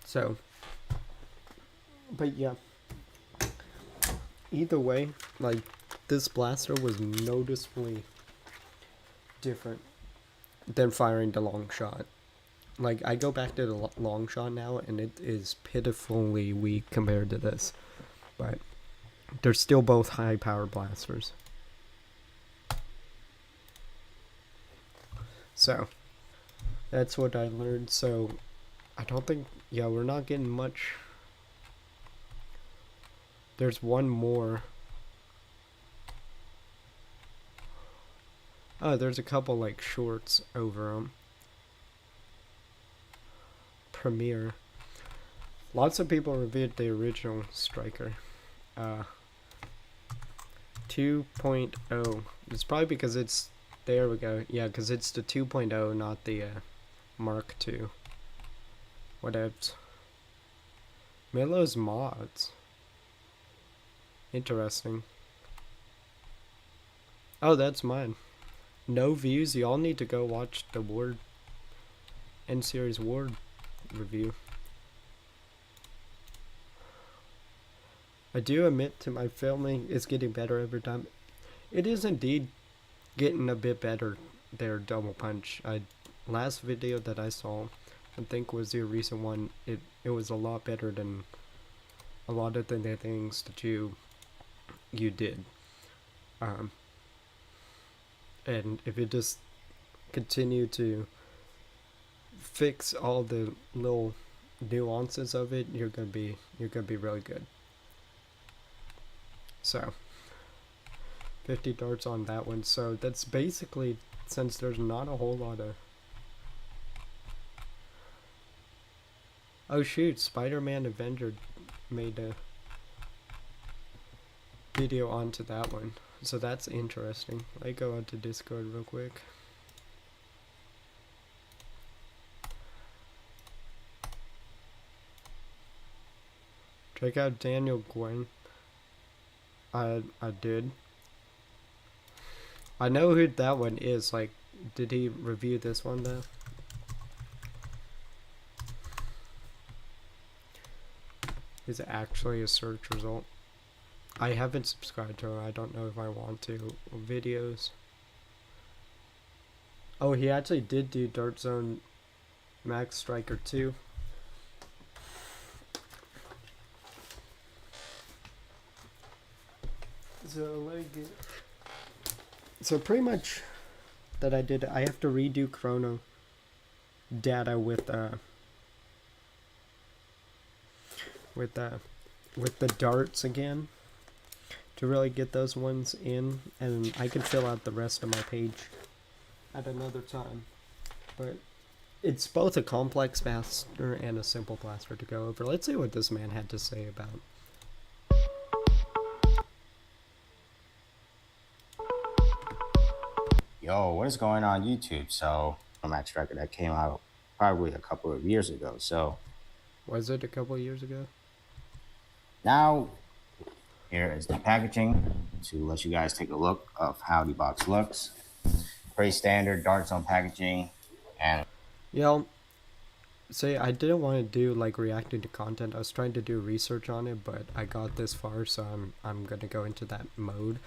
So, but yeah, either way, like, this blaster was noticeably different than firing the long shot. Like, I go back to the long shot now, and it is pitifully weak compared to this. But they're still both high power blasters. So, that's what I learned. So, I don't think, yeah, we're not getting much. There's one more. Oh, there's a couple, like, shorts over them. Premiere. Lots of people reviewed the original Striker. 2.0. It's probably because it's, there we go. Yeah, because it's the 2.0, not the Mark II. Whatevs. Milo's mods. Interesting. Oh, that's mine. No views. Y'all need to go watch the Ward N-Series Ward review. I do admit to my filming is getting better every time. It is indeed getting a bit better there, Double Punch. Last video that I saw, I think was your recent one, it was a lot better than a lot of the things that you did. And if you just continue to fix all the little nuances of it, you're gonna be really good. So 50 darts on that one. So that's basically, since there's not a whole lot of, oh shoot, Spider-Man Avenger made a video onto that one. So that's interesting. Let me go out to Discord real quick. Check out Daniel Gwen. I did. I know who that one is. Like, did he review this one though? Is it actually a search result? I haven't subscribed to him. I don't know if I want to. Videos. Oh, he actually did do Dart Zone Max Striker 2. So let me get. So pretty much that I did. I have to redo chrono data with the darts again to really get those ones in, and I can fill out the rest of my page at another time. But it's both a complex blaster and a simple blaster to go over. Let's see what this man had to say about. Yo, what is going on YouTube? So, a Max Striker that came out probably a couple of years ago. So, Was it a couple of years ago? now here is the packaging to let you guys take a look of how the box looks. Pretty standard Dart Zone packaging, and Yeah, say I didn't want to do like reacting to content. I was trying to do research on it, but I got this far, so I'm gonna go into that mode.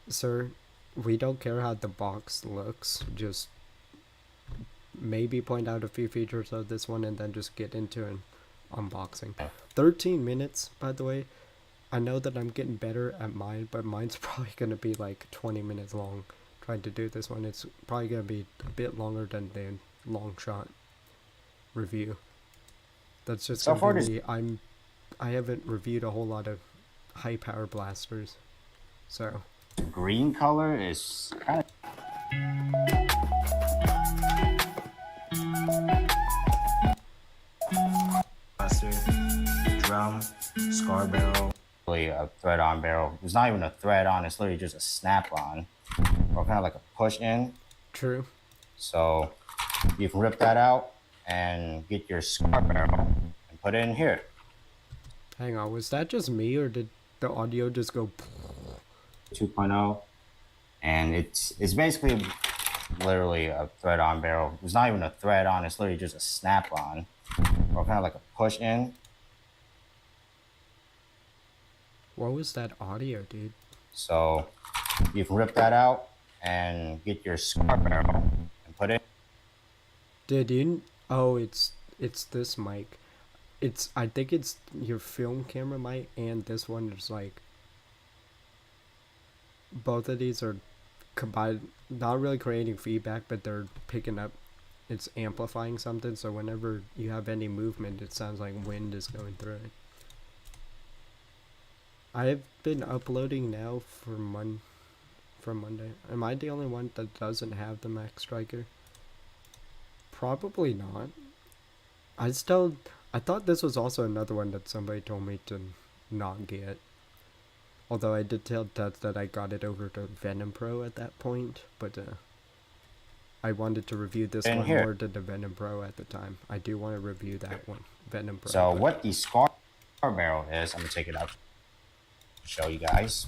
Sir, we don't care how the box looks. Just maybe point out a few features of this one, and then just get into an unboxing. 13 minutes, by the way. I know that I'm getting better at mine, but mine's probably gonna be like 20 minutes long. Trying to do this one, it's probably gonna be a bit longer than the long shot review. That's just So far gonna this- be. I haven't reviewed a whole lot of high power blasters, so the green color is kind of blaster, drum, scar barrel, really a thread on barrel. It's not even a thread on, it's literally just a snap on, or kind of like a push in. true. So you can rip that out and get your scar barrel and put it in here. Hang on, was that just me, or did the audio just go? 2.0, and it's basically literally a thread on barrel. It's not even a thread on, it's literally just a snap on, or kind of like a push in. What was that audio, dude? So you can rip that out and get your scar barrel and put it. Did you? Oh, it's this mic. I think it's your film camera mic, and this one is like. Both of these are combined, not really creating feedback, but they're picking up. It's amplifying something, so whenever you have any movement, it sounds like wind is going through it. I've been uploading now from Monday. Am I the only one that doesn't have the Max Striker? Probably not. I thought this was also another one that somebody told me to not get. Although I did tell Tess that I got it over to Venom Pro at that point, but I wanted to review this one more than the Venom Pro at the time. I do want to review that one, Venom Pro. So what the Scar barrel is, I'm gonna take it out, show you guys.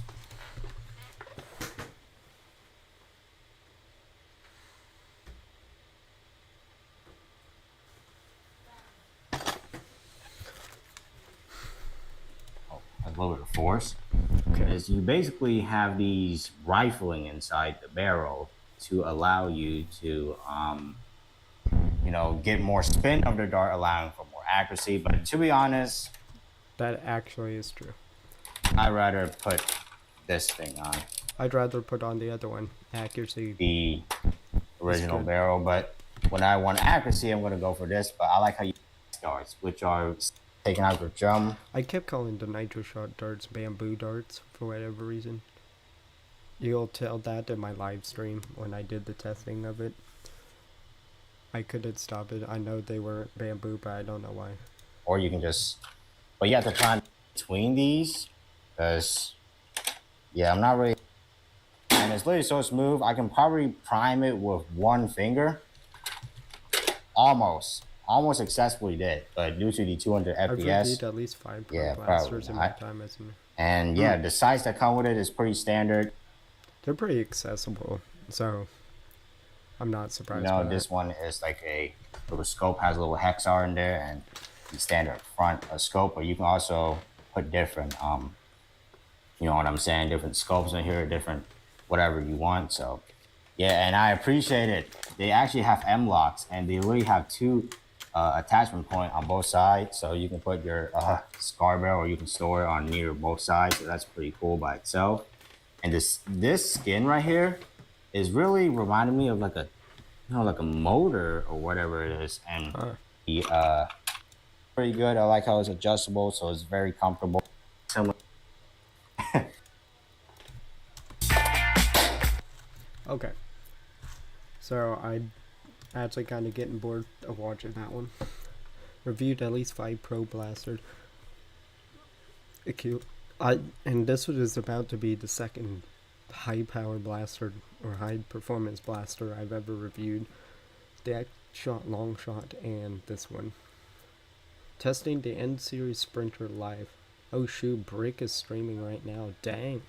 A little bit of force. Okay. Is you basically have these rifling inside the barrel to allow you to, you know, get more spin of the dart, allowing for more accuracy. But to be honest, That actually is true. I'd rather put this thing on. I'd rather put on the other one, accuracy. The original good. barrel, but when I want accuracy, I'm going to go for this. But I like how you darts, which are taking out the drum. I kept calling the nitro shot darts bamboo darts for whatever reason. You'll tell that in my live stream when I did the testing of it. I couldn't stop it. I know they were bamboo, but I don't know why. Or you can just, but you have to time between these, because yeah, I'm not really, and it's literally so smooth. I can probably prime it with one finger. Almost successfully did, but due to the 200 I've FPS, reviewed at least 5 Pro yeah, blasters probably in my not. time as an. And yeah, the size that come with it is pretty standard. They're pretty accessible, so I'm not surprised. You know, by this that. one is like a little scope, has a little hexar in there, and the standard front scope. But you can also put different, you know what I'm saying, different scopes in here, different whatever you want. So yeah, and I appreciate it. They actually have M locks, and they really have two attachment point on both sides, so you can put your scar barrel, or you can store it on near both sides. So that's pretty cool by itself. And this skin right here is really reminding me of like a, you know, like a motor or whatever it is, and the pretty good. I like how it's adjustable, so it's very comfortable. Similar. Okay. So I'm actually kind of getting bored of watching that one. Reviewed at least 5 Pro blasters. Cute. And this one is about to be the second high power blaster or high performance blaster I've ever reviewed. The shot, long shot, and this one. Testing the N Series Sprinter live. Oh shoot, Brick is streaming right now. Dang.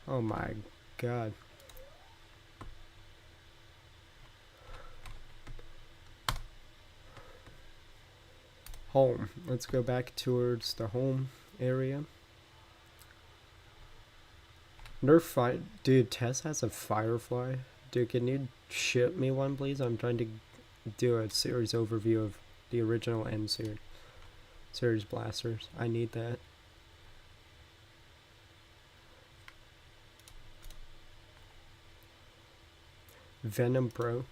Oh my god. Home. Let's go back towards the home area. Nerf fight. Dude, Tess has a Firefly. Dude, can you ship me one, please? I'm trying to do a series overview of the original N series blasters. I need that. Venom Pro.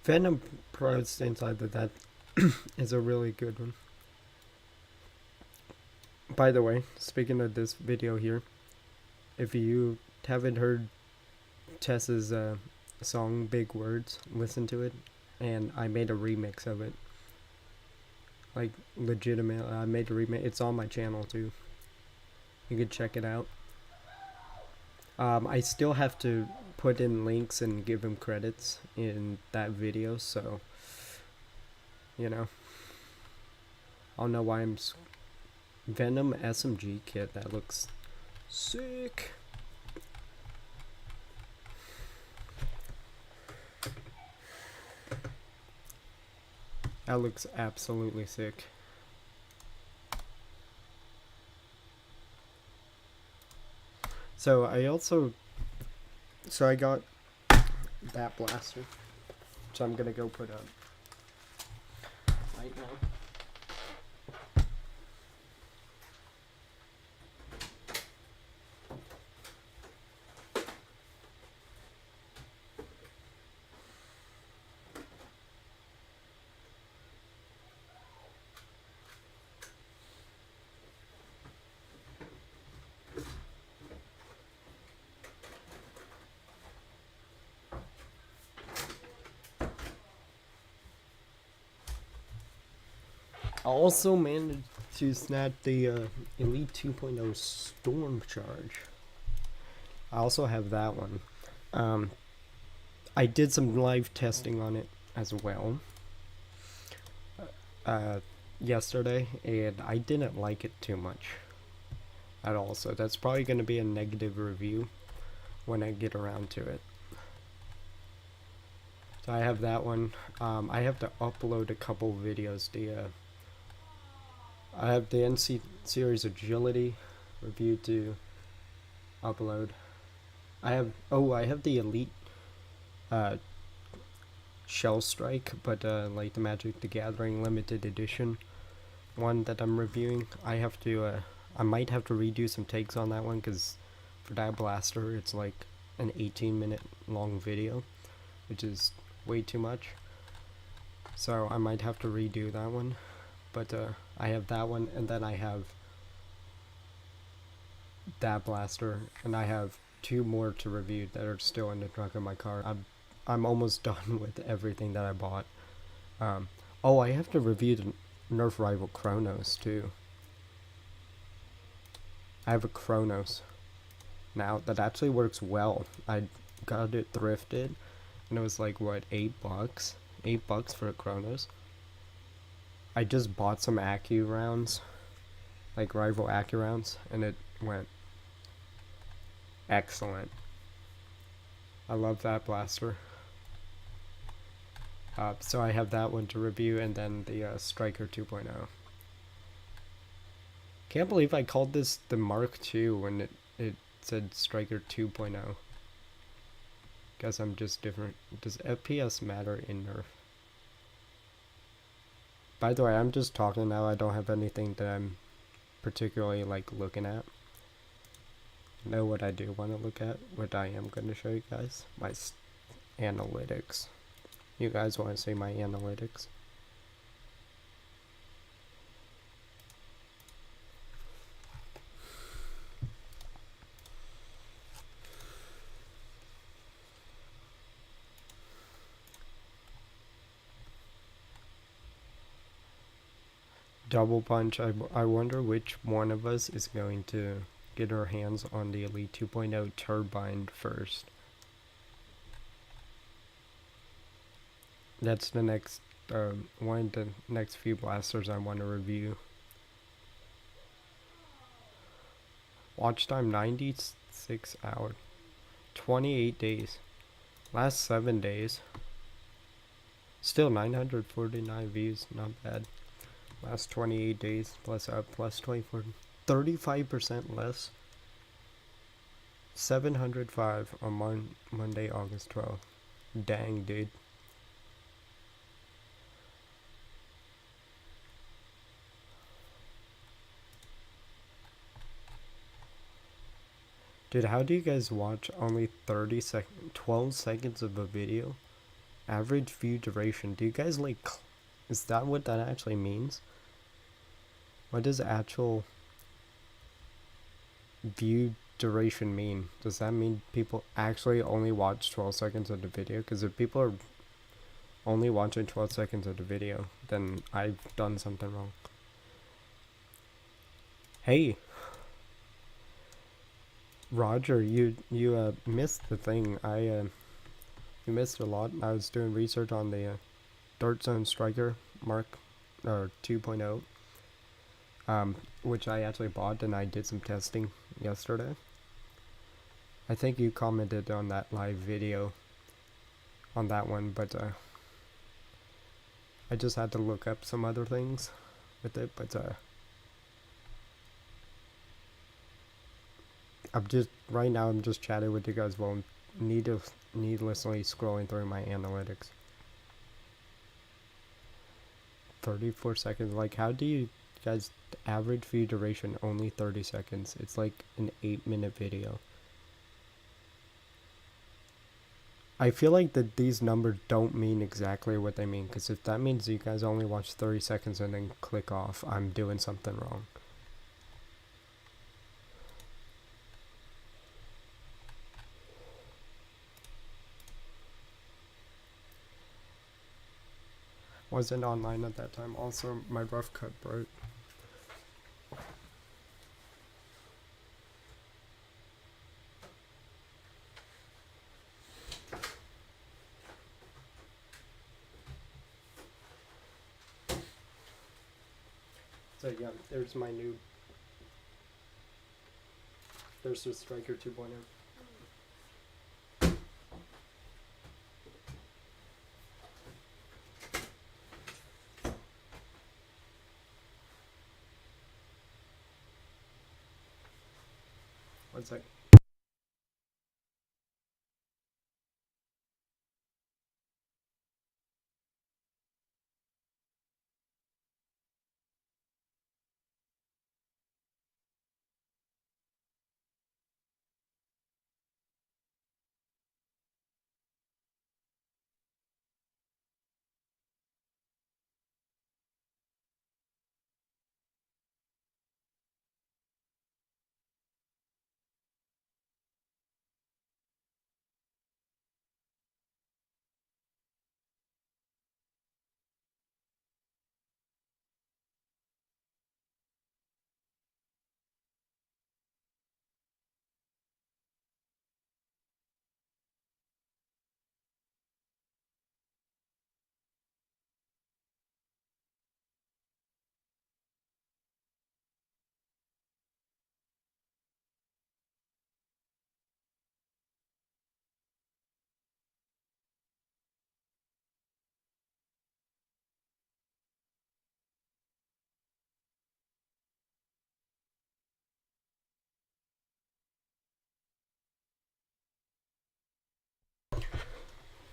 Venom Pro is inside that is a really good one. By the way, speaking of this video here, if you haven't heard Tess's song Big Words, listen to it, and I made a remix of it. Like, legitimate, I made a remix. It's on my channel too. You can check it out. I still have to put in links and give him credits in that video, so you know, I don't know why I'm Venom SMG kit. That looks sick. That looks absolutely sick. So I got that blaster, which I'm gonna go put up right now. I also managed to snap the Elite 2.0 Storm Charge. I also have that one. I did some live testing on it as well yesterday, and I didn't like it too much at all. So that's probably going to be a negative review when I get around to it. So I have that one. I have to upload a couple videos. I have the NC Series Agility review to upload. I have the Elite Shell Strike, but like the Magic the Gathering limited edition one that I'm reviewing. I might have to redo some takes on that one, because for that blaster it's like an 18-minute long video, which is way too much. So I might have to redo that one. But I have that one, and then I have that blaster, and I have 2 more to review that are still in the trunk of my car. I'm almost done with everything that I bought. I have to review the Nerf rival Chronos too. I have a Chronos now that actually works well. I got it thrifted, and it was like, what, $8? $8 for a Chronos. I just bought some Accu rounds, like rival Accu rounds, and it went excellent. I love that blaster. So I have that one to review, and then the Striker 2.0. Can't believe I called this the Mark II when it said Striker 2.0. Guess I'm just different. Does FPS matter in Nerf? By the way, I'm just talking now. I don't have anything that I'm particularly like looking at. Know what I do want to look at? What I am going to show you guys? My analytics. You guys want to see my analytics? Double punch. I wonder which one of us is going to get our hands on the Elite 2.0 turbine first. That's the next one of the next few blasters I want to review. Watch time 96 hours, 28 days. Last 7 days. Still 949 views, not bad. Last 28 days, plus 24, 35% less. 705 on Monday, August 12th. Dang, dude. Dude, how do you guys watch only 12 seconds of a video? Average view duration. Do you guys like... Is that what that actually means? What does actual view duration mean? Does that mean people actually only watch 12 seconds of the video? Because if people are only watching 12 seconds of the video, then I've done something wrong. Hey! Roger, you missed the thing. You missed a lot. I was doing research on the Dart Zone Striker Mark 2.0, which I actually bought, and I did some testing yesterday. I think you commented on that live video on that one, but I just had to look up some other things with it, but right now I'm just chatting with you guys while I'm needlessly scrolling through my analytics. 34 seconds. Like, how do you guys, average view duration only 30 seconds? It's like an 8-minute video. I feel like that these numbers don't mean exactly what they mean, because if that means you guys only watch 30 seconds and then click off, I'm doing something wrong. Wasn't online at that time. Also, my rough cut broke. So yeah, there's my new. There's the Striker 2.0. One sec.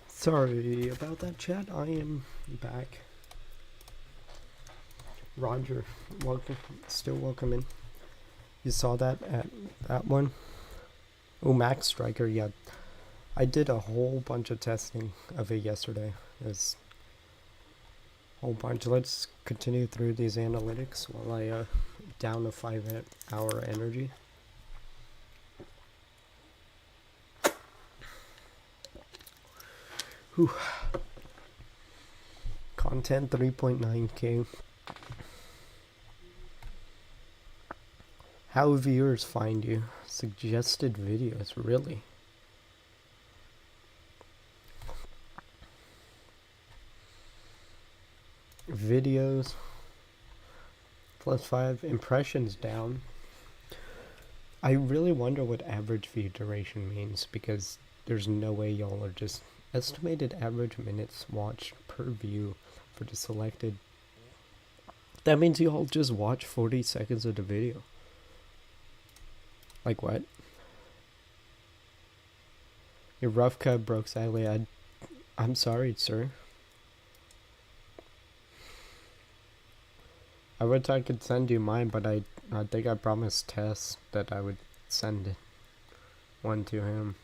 Sorry about that, chat. I am back. Roger, welcome. Still welcome in. You saw that at that one? Oh, Max Striker, yeah. I did a whole bunch of testing of it yesterday. There's a whole bunch. Let's continue through these analytics while I down a 5-hour energy. Whew. Content 3.9k. How viewers find you? Suggested videos, really? Videos +5, impressions down. I really wonder what average view duration means, because there's no way y'all are just estimated average minutes watched per view for the selected. That means y'all just watch 40 seconds of the video. Like what? Your rough cut broke sadly. I'm sorry, sir. I wish I could send you mine, but I think I promised Tess that I would send one to him.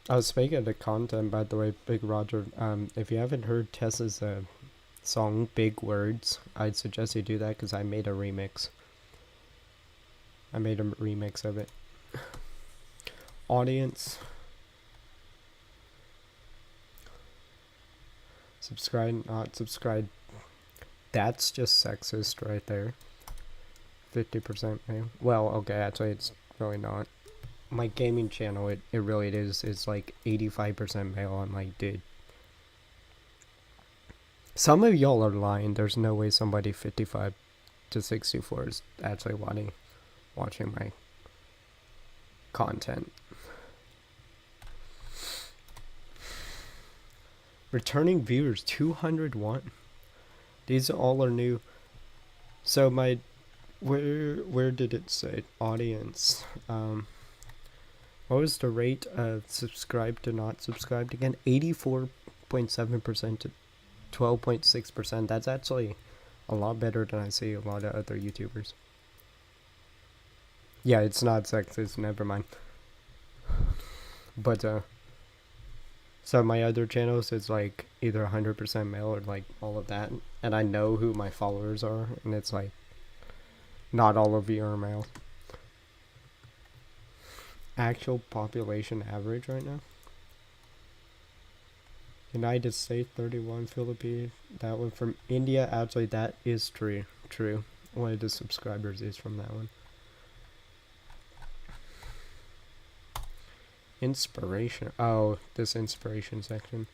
I was speaking of the content, by the way, Big Roger. If you haven't heard Tess's song Big Words, I'd suggest you do that, because I made a remix. I made a remix of it. Audience. Subscribe, not subscribe. That's just sexist right there. 50% male. Well, okay, actually it's really not. My gaming channel, it really is. It's like 85% male. I'm like, dude. Some of y'all are lying. There's no way somebody 55 to 64 is actually watching my content. Returning viewers, 201. These all are new. So my Where did it say audience? What was the rate of subscribed to not subscribed again? 84.7% to 12.6%. That's actually a lot better than I see a lot of other YouTubers. Yeah, it's not sexist, never mind. But so my other channels is like either 100% male or like all of that, and I know who my followers are, and it's like not all of you are male. Actual population average right now. United States 31, Philippines. That one from India. Actually, that is true. One of the subscribers is from that one. Inspiration. Oh, this inspiration section.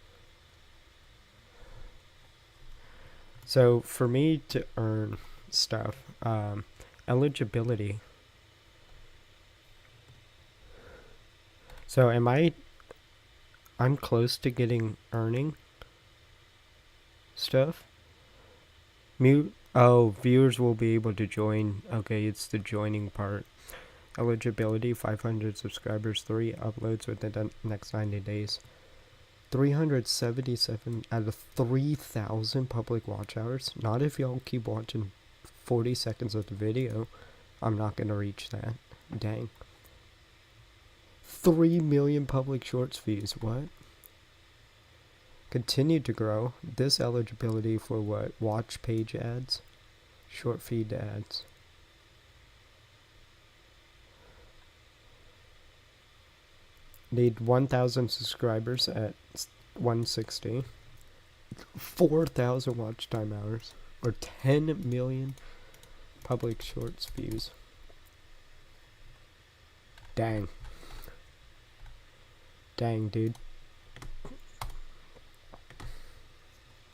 So for me to earn stuff, eligibility. So I'm close to getting earning stuff. Viewers will be able to join. Okay, it's the joining part. Eligibility, 500 subscribers, 3 uploads within the next 90 days. 377 out of 3,000 public watch hours. Not if y'all keep watching 40 seconds of the video. I'm not going to reach that. Dang. 3 million public shorts views. What? Continue to grow. This eligibility for what? Watch page ads. Short feed ads. Need 1,000 subscribers at 160. 4,000 watch time hours. Or 10 million public shorts views. Dang. Dang, dude.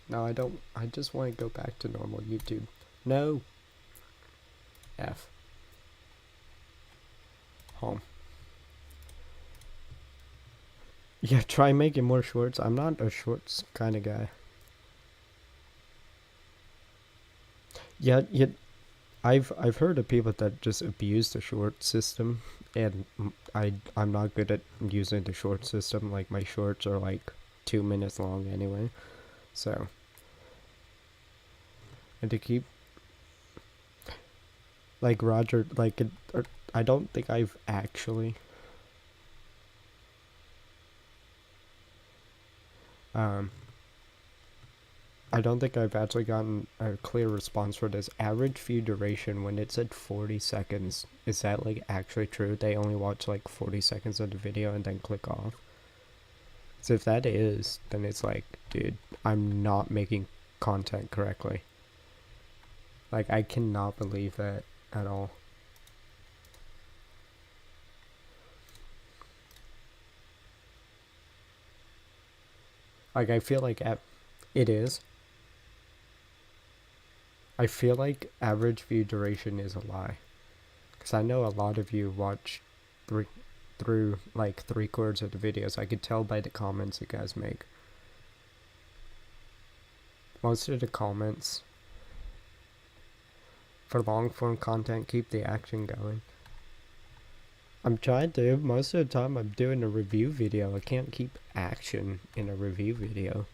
No, I don't. I just want to go back to normal YouTube. No. F. Home. Yeah, try making more shorts. I'm not a shorts kind of guy. Yeah, I've heard of people that just abuse the short system, and I'm not good at using the short system. Like my shorts are like 2 minutes long anyway, so. And to keep, like Roger, like I don't think I've actually. I don't think I've actually gotten a clear response for this. Average view duration, when it said 40 seconds, is that like actually true? They only watch like 40 seconds of the video and then click off? So if that is, then it's like, dude, I'm not making content correctly. Like, I cannot believe that at all. Like, I feel like it is. I feel like average view duration is a lie. Because I know a lot of you watch through like 3/4 of the videos. I could tell by the comments you guys make. Most of the comments for long form content keep the action going. I'm trying to. Most of the time I'm doing a review video. I can't keep action in a review video.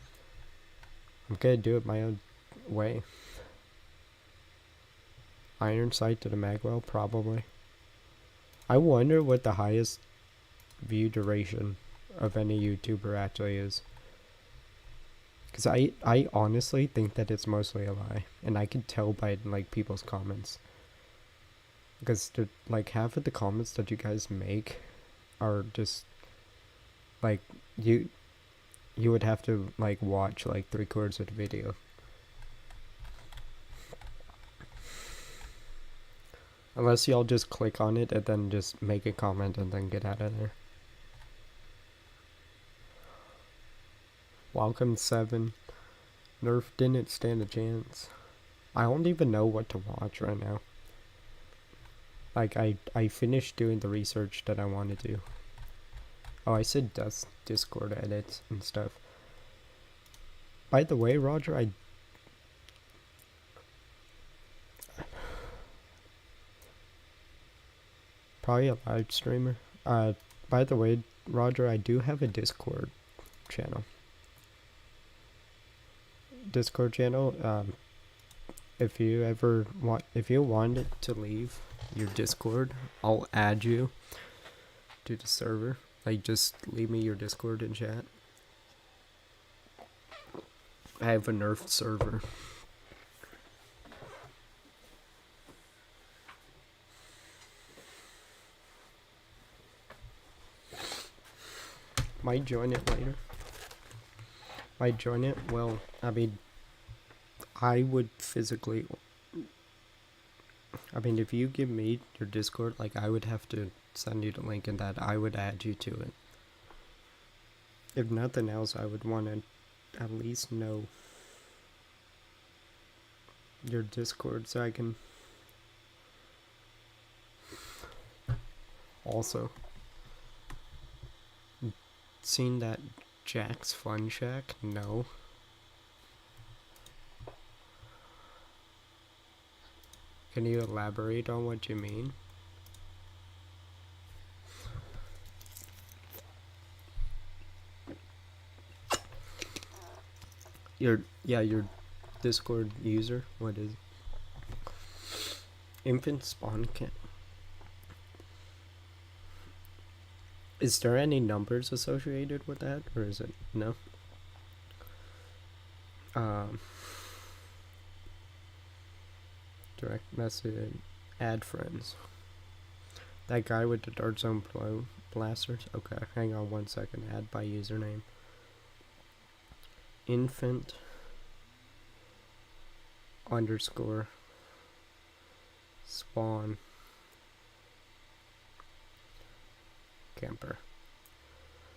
I'm gonna do it my own way. Iron sight to the magwell, probably. I wonder what the highest view duration of any YouTuber actually is. Because I honestly think that it's mostly a lie. And I can tell by like people's comments. Because like half of the comments that you guys make are just like you would have to like watch like 3/4 of the video. Unless y'all just click on it and then just make a comment and then get out of there. Welcome 7. Nerf didn't stand a chance. I don't even know what to watch right now. Like, I finished doing the research that I wanted to. Oh, I said Discord edits and stuff. By the way, Probably a live streamer. By the way, Roger, I do have a Discord channel. If you wanted to leave your Discord, I'll add you to the server. Like, just leave me your Discord in chat. I have a Nerf server. Might join it later. Might join it. Well, I mean, I would physically. I mean, if you give me your Discord, like, I would have to send you the link and that I would add you to it. If nothing else, I would want to at least know your Discord so I can also seen that Jack's Fun Shack? No. Can you elaborate on what you mean? Your Discord user, what is it? Infant spawn kit. Is there any numbers associated with that, or is it no? Direct message, add friends. That guy with the Dart Zone blasters. Okay, hang on 1 second. Add by username. Infant underscore spawn camper.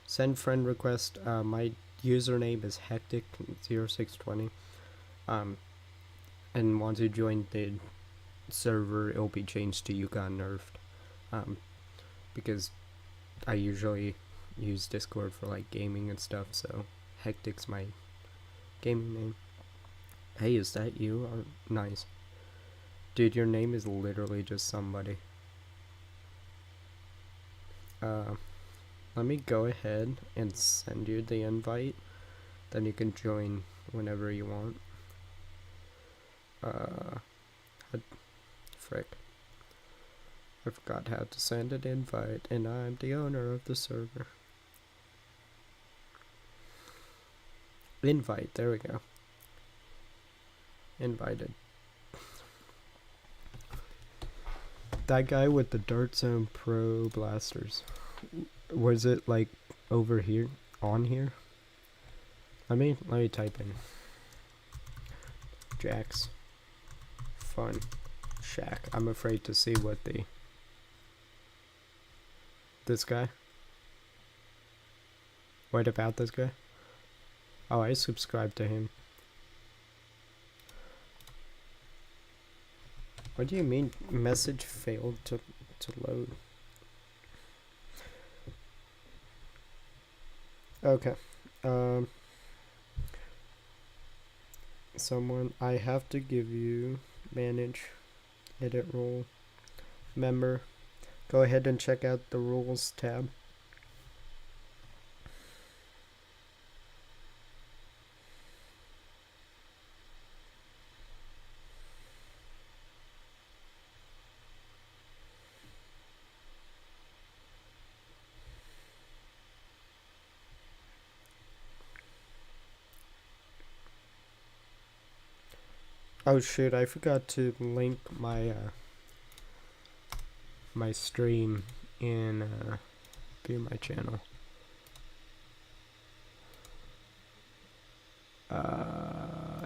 Send friend request. My username is hectic0620. And once you join the server, it'll be changed to you got nerfed. Because I usually use Discord for like gaming and stuff, so Hectic's my gaming name. Hey, is that you? Oh, nice. Dude, your name is literally just somebody. Let me go ahead and send you the invite. Then you can join whenever you want. Frick. I forgot how to send an invite, and I'm the owner of the server. Invite, there we go. Invited. That guy with the Dart Zone Pro blasters. Was it like over here? On here? Let me type in Jack's Fun Shack. I'm afraid to see what this guy? What about this guy? Oh, I subscribed to him. What do you mean message failed to load? Okay. Someone, I have to give you manage edit rule member. Go ahead and check out the rules tab. Oh shoot, I forgot to link my my stream in view my channel.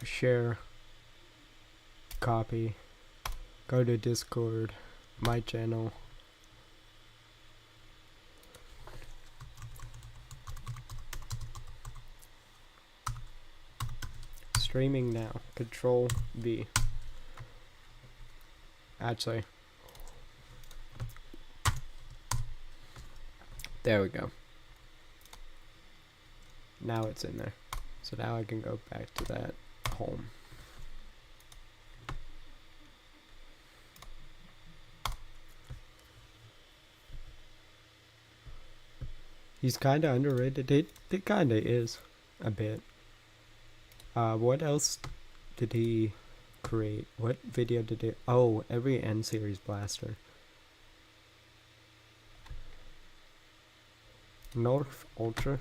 Share, copy, go to Discord, my channel. Streaming now. Control V. Actually. There we go. Now it's in there. So now I can go back to that home. He's kind of underrated. It kind of is a bit. What else did he create? What video did he? Oh, every N series blaster. Nerf Ultra.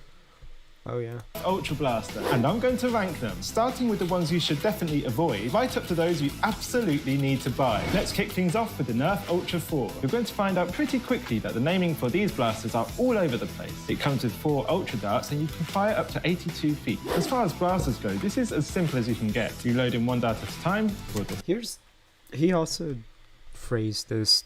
Oh yeah. Ultra Blaster, and I'm going to rank them, starting with the ones you should definitely avoid, right up to those you absolutely need to buy. Let's kick things off with the Nerf Ultra 4. You're going to find out pretty quickly that the naming for these blasters are all over the place. It comes with 4 Ultra darts, and you can fire up to 82 feet. As far as blasters go, this is as simple as you can get. You load in 1 dart at a time. He also phrased this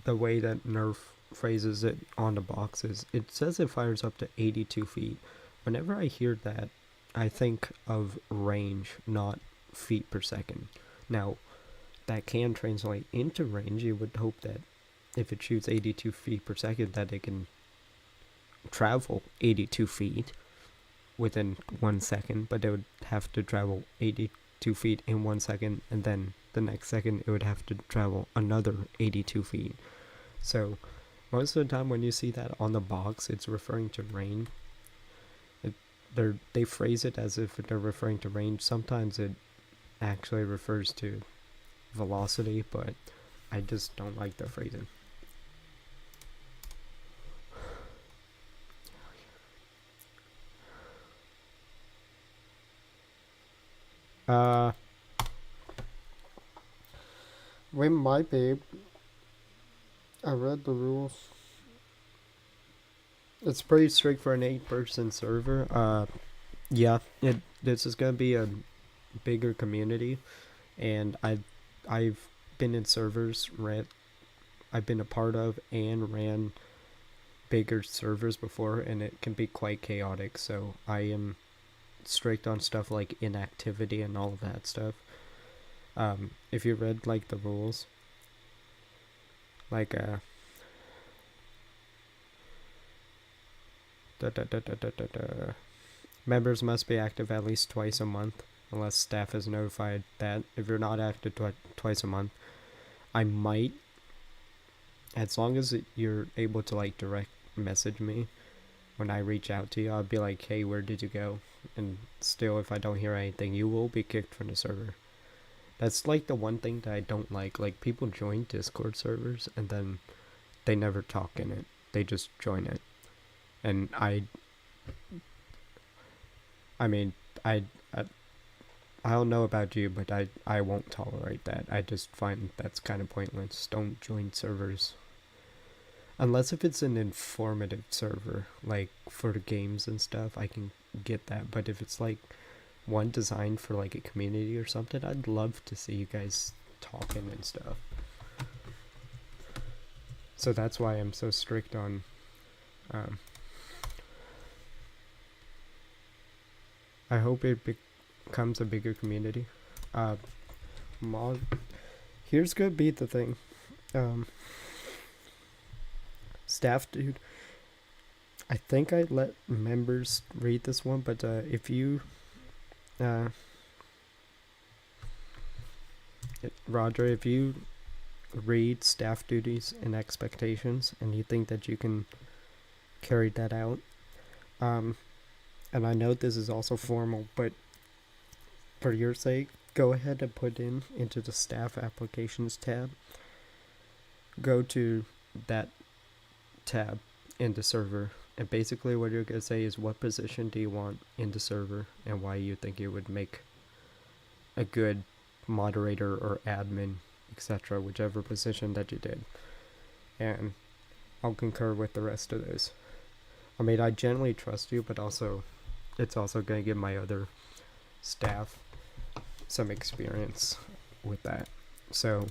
the way that Nerf phrases it on the boxes. It says it fires up to 82 feet. Whenever I hear that, I think of range, not feet per second. Now, that can translate into range. You would hope that if it shoots 82 feet per second, that it can travel 82 feet within 1 second, but it would have to travel 82 feet in 1 second, and then the next second it would have to travel another 82 feet. So, most of the time when you see that on the box, it's referring to range. They phrase it as if they're referring to range. Sometimes it actually refers to velocity, but I just don't like the phrasing. We might be. I read the rules. It's pretty strict for an 8-person server. Yeah, this is gonna be a bigger community, and I've been in servers I've been a part of and ran bigger servers before, and it can be quite chaotic. So I am strict on stuff like inactivity and all of that stuff. If you read like the rules, like members must be active at least twice a month, unless staff is notified that. If you're not active twice a month, I might, as long as you're able to like direct message me when I reach out to you, I'll be like, hey, where did you go? And still, if I don't hear anything, you will be kicked from the server. That's like the one thing that I don't like. Like, people join Discord servers and then they never talk in it. They just join it. And I mean, I don't know about you, but I won't tolerate that. I just find that's kind of pointless. Don't join servers. Unless if it's an informative server, like for the games and stuff, I can get that. But if it's like one designed for like a community or something, I'd love to see you guys talking and stuff. So that's why I'm so strict on I hope it becomes a bigger community. Here's gonna be the thing. Staff dude, I think I let members read this one, but if you Roger, if you read staff duties and expectations and you think that you can carry that out, and I know this is also formal, but for your sake, go ahead and put into the staff applications tab. Go to that tab in the server, and basically what you're going to say is what position do you want in the server and why you think it would make a good moderator or admin, etc., whichever position that you did. And I'll concur with the rest of those. I mean, I generally trust you, but also it's also going to give my other staff some experience with that. So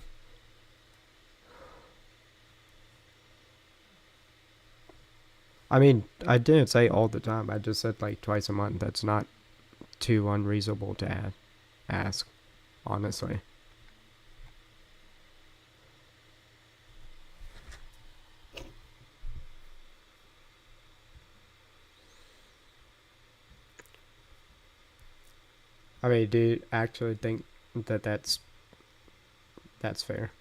I mean, I didn't say all the time. I just said like twice a month. That's not too unreasonable to ask, honestly. I mean, do you actually think that that's fair?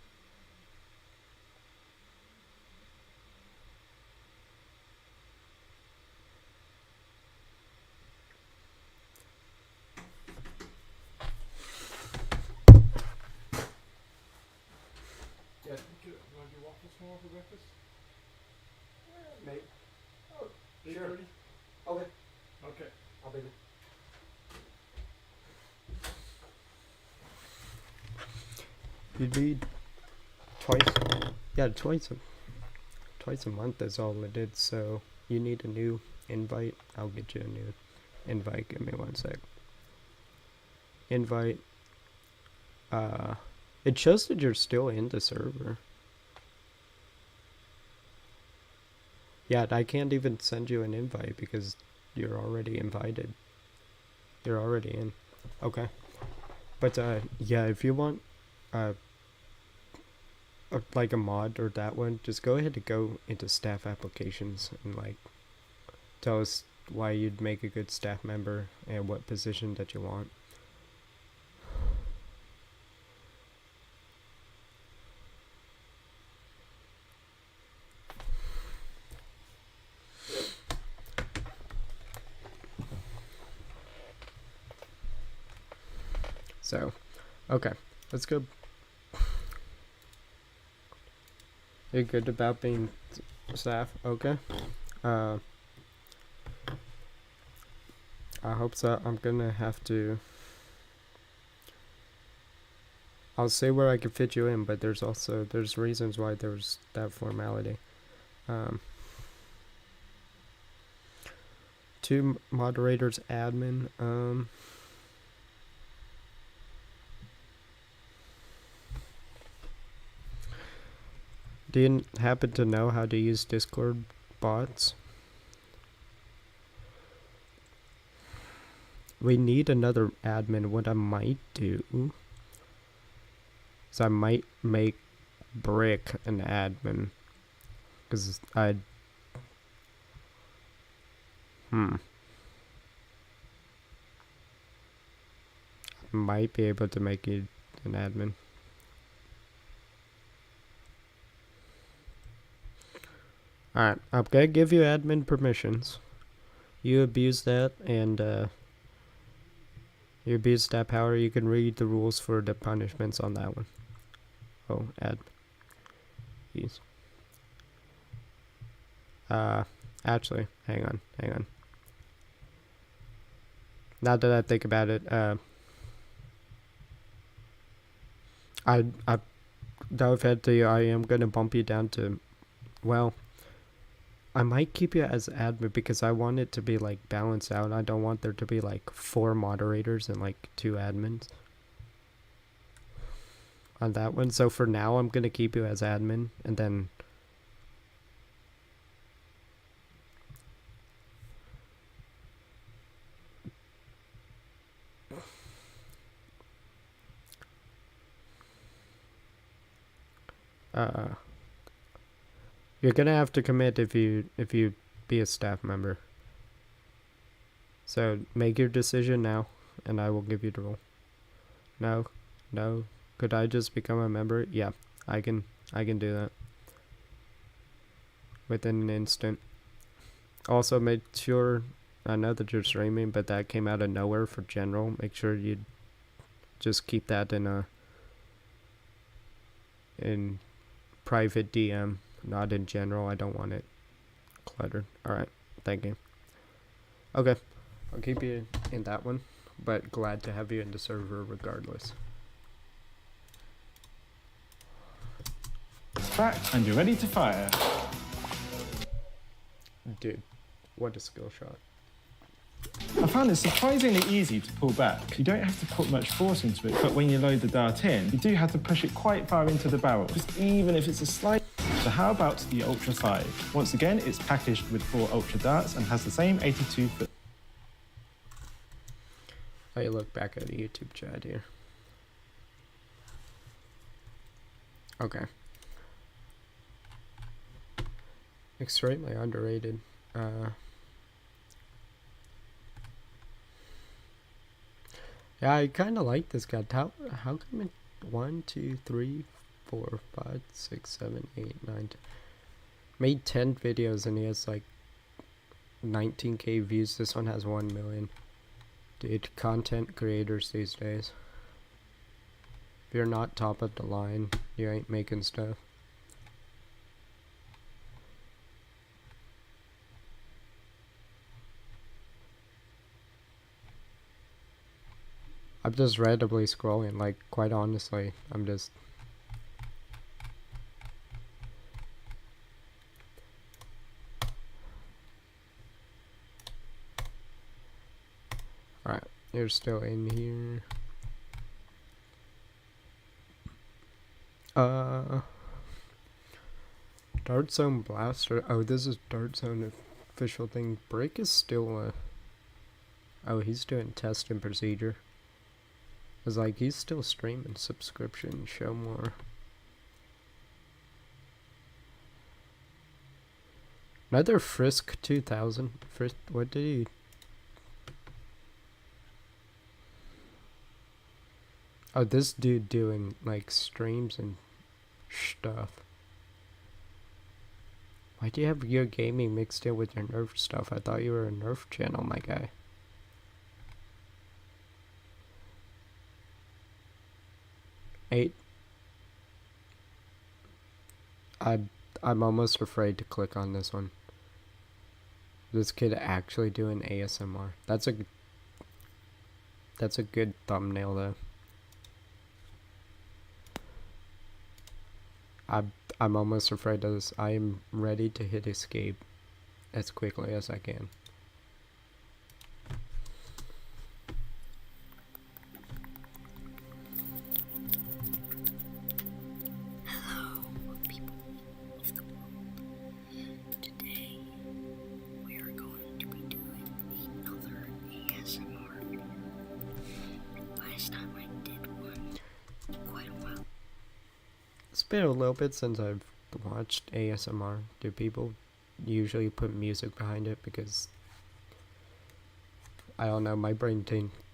You need twice a month is all it is, so you need a new invite. I'll get you a new invite. Give me one sec. Invite. It shows that you're still in the server. Yeah, I can't even send you an invite because you're already invited. You're already in. Okay. But yeah, if you want like a mod or that one, just go ahead and go into staff applications and like tell us why you'd make a good staff member and what position that you want. So, okay, let's go. You're good about being staff? Okay. I hope so. I'm gonna have to. I'll see where I can fit you in, but there's reasons why there's that formality. 2 moderators, admin. Do you happen to know how to use Discord bots? We need another admin. What I might do is I might make Brick an admin. Because might be able to make you an admin. Alright, I'm gonna give you admin permissions. You abuse that, and you abuse that power. You can read the rules for the punishments on that one. Oh, actually, hang on. Now that I think about it, I've had to, I am gonna bump you down to, well, I might keep you as admin because I want it to be like balanced out. I don't want there to be like 4 moderators and like 2 admins on that one. So for now, I'm gonna keep you as admin, and then you're gonna have to commit if you be a staff member. So make your decision now, and I will give you the role. No. Could I just become a member? Yeah, I can do that within an instant. Also, make sure, I know that you're streaming, but that came out of nowhere for general. Make sure you just keep that in private DM, not in general. I don't want it cluttered. Alright, thank you. Okay, I'll keep you in that one, but glad to have you in the server regardless. It's back, and you're ready to fire. Dude, what a skill shot. I found it surprisingly easy to pull back. You don't have to put much force into it, but when you load the dart in, you do have to push it quite far into the barrel, just even if it's a slight. So how about the Ultra 5? Once again, it's packaged with 4 Ultra darts and has the same 82-foot. I look back at the YouTube chat here. Okay. Extremely underrated. Yeah, I kind of like this guy. How come it 1, 2, 3, 4, 5, 6, 7, 8, 9, 10. Made 10 videos and he has like 19k views. This one has 1 million. Dude, content creators these days. If you're not top of the line, you ain't making stuff. I'm just randomly scrolling, like, quite honestly. I'm just... Alright, you're still in here. Dart Zone Blaster. Oh, this is Dart Zone official thing. Break is still oh, he's doing test and procedure. It's like he's still streaming. Subscription, show more. Another Frisk 2000. Frisk, what did he... Oh, this dude doing like streams and stuff. Why do you have your gaming mixed in with your Nerf stuff? I thought you were a Nerf channel, my guy. I'm almost afraid to click on this one. This kid actually doing ASMR. That's a good thumbnail though. I'm almost afraid of this. I am ready to hit escape as quickly as I can. Hello, people of the world. Today, we are going to be doing another ASMR video. Last time I did one quite a while. It's been a little bit since I've watched ASMR. Do people usually put music behind it? Because I don't know, my brain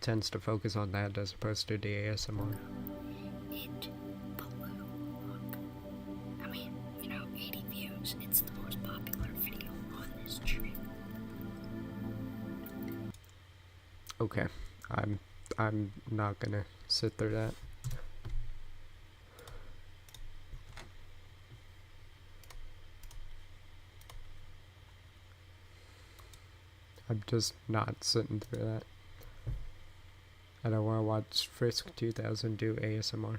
tends to focus on that as opposed to the ASMR. It blew up. I mean, 80 views. It's the most popular video on this channel. Okay, I'm not gonna sit through that. I'm just not sitting through that. I don't want to watch Frisk 2000 do ASMR.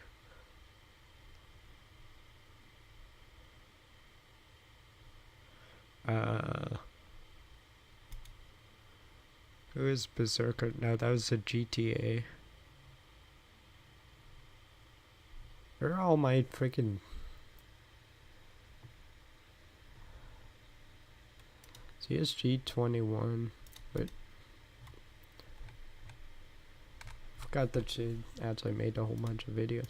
Who is Berserker? No, that was a GTA. Where are all my freaking... CSG 21, but forgot that she actually made a whole bunch of videos.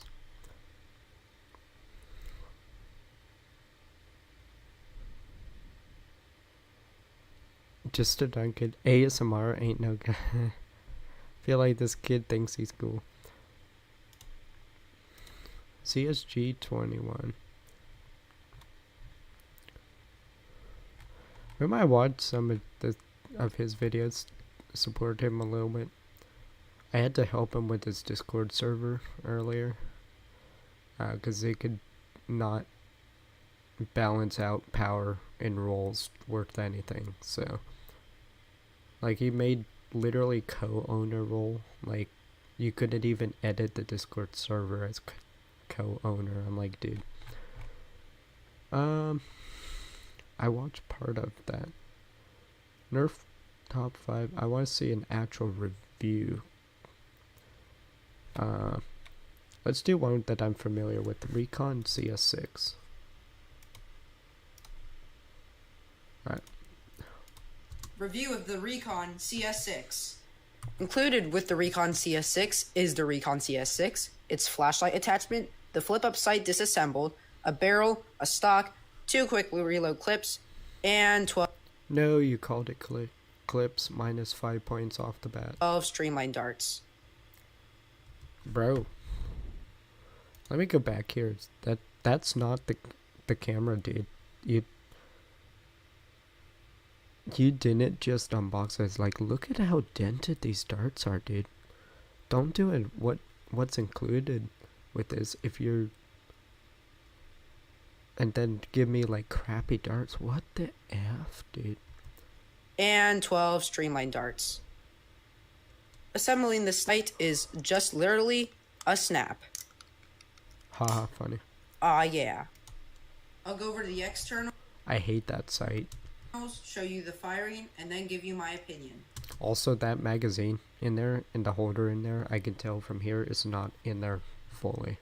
Just a Duncan. ASMR ain't no guy. Feel like this kid thinks he's cool. CSG 21. We might watch some of his videos, support him a little bit. I had to help him with his Discord server earlier, because they could not balance out power and roles worth anything. So, like, he made literally co-owner role. Like, you couldn't even edit the Discord server as co-owner. I'm like, dude. I watched part of that. Nerf top 5. I want to see an actual review. Let's do one that I'm familiar with. Recon CS6. Alright. Review of the Recon CS6. Included with the Recon CS6 is the Recon CS6, its flashlight attachment, the flip-up sight disassembled, a barrel, a stock, 2 quick reload clips, and 12 No, you called it clips. Minus 5 points off the bat. streamlined darts. Bro. Let me go back here. That's not the camera, dude. You didn't just unbox it. Like, look at how dented these darts are, dude. Don't do it. What's included with this if you're... And then give me, like, crappy darts. What the F, dude? And 12 streamlined darts. Assembling the sight is just literally a snap. Haha, funny. Ah, yeah. I'll go over to the externals, I hate that sight. show you the firing, and then give you my opinion. Also, that magazine in there, and the holder in there, I can tell from here is not in there fully.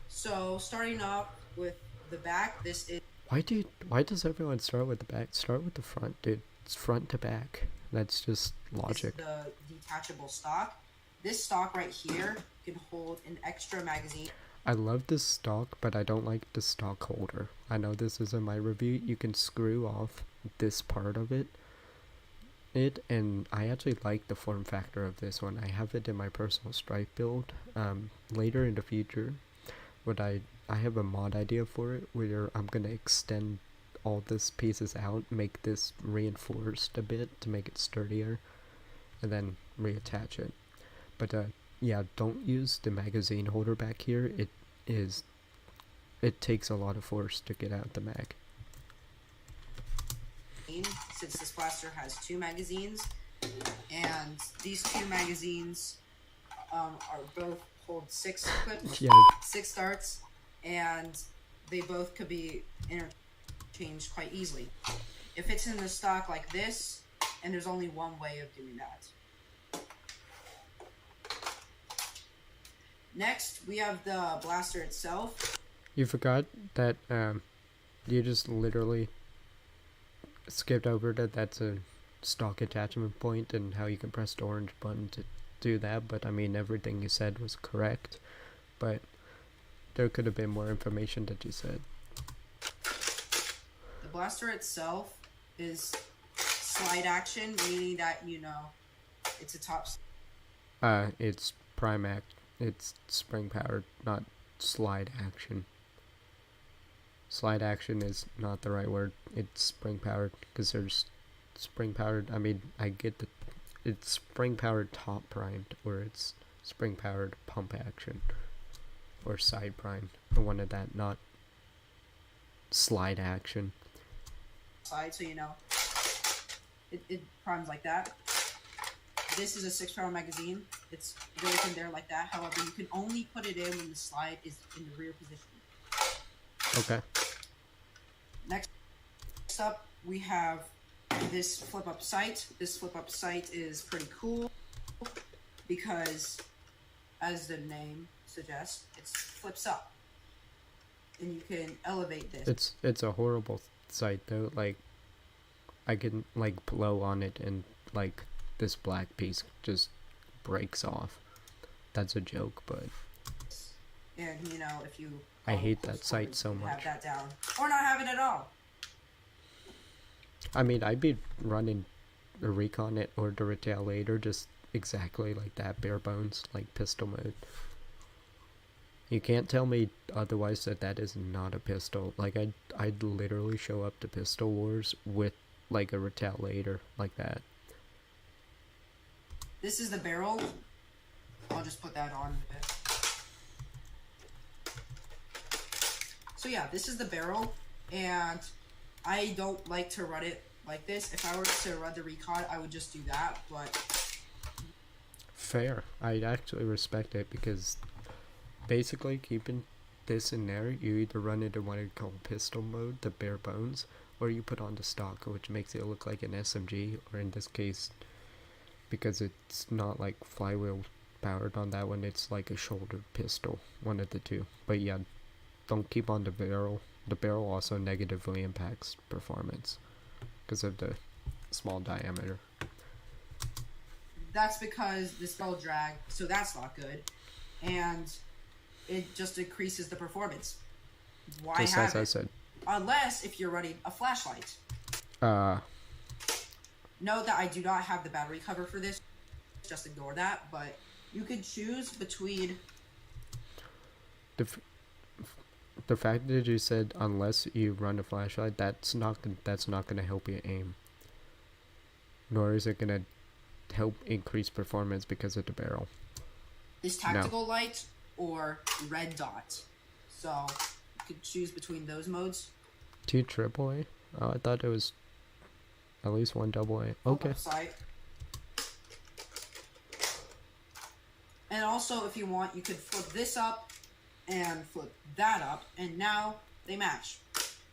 So, starting off with the back, this is Why does everyone start with the back? Start with the front, dude. It's front to back. That's just logic. the detachable stock. This stock right here can hold an extra magazine. I love this stock, but I don't like the stock holder. I know this isn't my review. You can screw off this part of it. And I actually like the form factor of this one. I have it in my personal stripe build. Later in the future, I have a mod idea for it where I'm gonna extend all these pieces out, make this reinforced a bit to make it sturdier, and then reattach it. But yeah, don't use the magazine holder back here. It takes a lot of force to get out the mag. Since this blaster has 2 magazines, and these 2 magazines are both hold 6 clips, Yeah. 6 darts, and they both could be interchanged quite easily. If it's in the stock like this, and there's only one way of doing that. Next, we have the blaster itself. You forgot that you just literally skipped over that's a stock attachment point and how you can press the orange button to do that, but I mean everything you said was correct, but there could have been more information that you said. The blaster itself is slide action, meaning that, you know, it's a top... It's prime act. It's spring powered, not slide action. Slide action is not the right word. It's spring powered, because there's spring powered. I mean, I get that it's spring powered top primed, or it's spring powered pump action, or side primed. I wanted that, not slide action. Slide, so you know, it primes like that. This is a 6-round magazine. It's really in there like that. However, you can only put it in when the slide is in the rear position. Okay. Next up, we have this flip-up sight. This flip-up sight is pretty cool because, as the name suggests, it flips up, and you can elevate this. It's a horrible sight though. Like, I can like blow on it and like this black piece just breaks off. That's a joke, but And you know, if you I hate that sight so much. have that down or not have it at all. I mean, I'd be running the recon it or the retaliator just exactly like that, bare bones, like pistol mode. You can't tell me otherwise that is not a pistol. Like I'd literally show up to Pistol Wars with like a retaliator like that. This is the barrel. I'll just put that on a bit. So yeah, this is the barrel, and I don't like to run it like this. If I were to run the recon, I would just do that, but... Fair. I actually respect it because basically keeping this in there, you either run it in what I call pistol mode, the bare bones, or you put on the stock, which makes it look like an SMG, or in this case, because it's not like flywheel powered on that one, it's like a shoulder pistol, one of the two. But yeah, don't keep on the barrel. The barrel also negatively impacts performance because of the small diameter. That's because this barrel drag, so that's not good, and it just increases the performance. Why just have as it? I said. Unless if you're running a flashlight. Note that I do not have the battery cover for this. Just ignore that. But you can choose between. The fact that you said unless you run a flashlight, that's not gonna help you aim. Nor is it gonna help increase performance because of the barrel. This tactical light or red dot. So you could choose between those modes. 2 AAA? Oh, I thought it was at least 1 AA. Okay. Sight. And also, if you want, you could flip this up and flip that up, and now they match.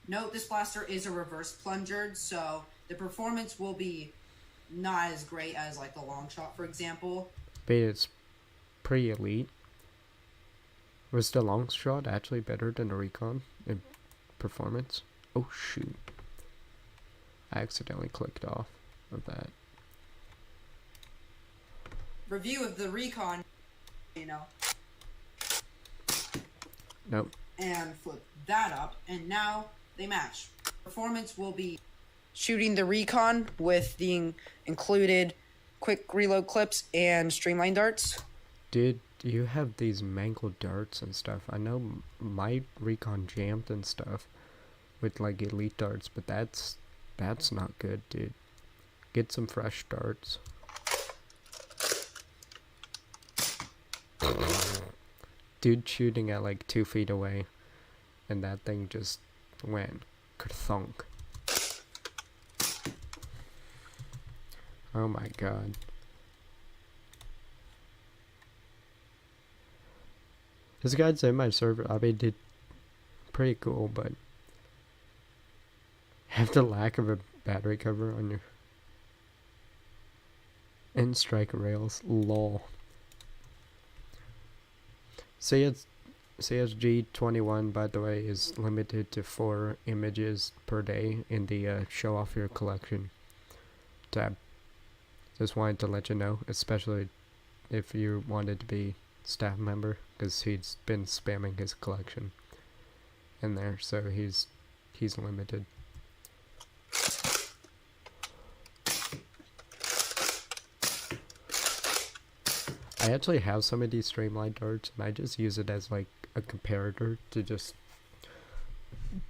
Note this blaster is a reverse plunger, so the performance will be not as great as like the long shot, for example. But it's pretty elite. Was the long shot actually better than the Recon in performance? Oh shoot. I accidentally clicked off of that. Review of the Recon, you know. Nope. And flip that up, and now they match. Performance will be shooting the Recon with the included quick reload clips and streamline darts. Did you have these mangled darts and stuff? I know my Recon jammed and stuff with like elite darts, but that's not good, dude. Get some fresh darts. Dude shooting at like 2 feet away, and that thing just went kerthunk. Oh my god. This guy's in my server. I mean, did pretty cool, but have the lack of a battery cover on your and strike rails. Lol. CSG21, by the way, is limited to 4 images per day in the show off your collection tab. Just wanted to let you know, especially if you wanted to be staff member, because he's been spamming his collection in there, so he's limited. I actually have some of these streamlined darts, and I just use it as like a comparator to just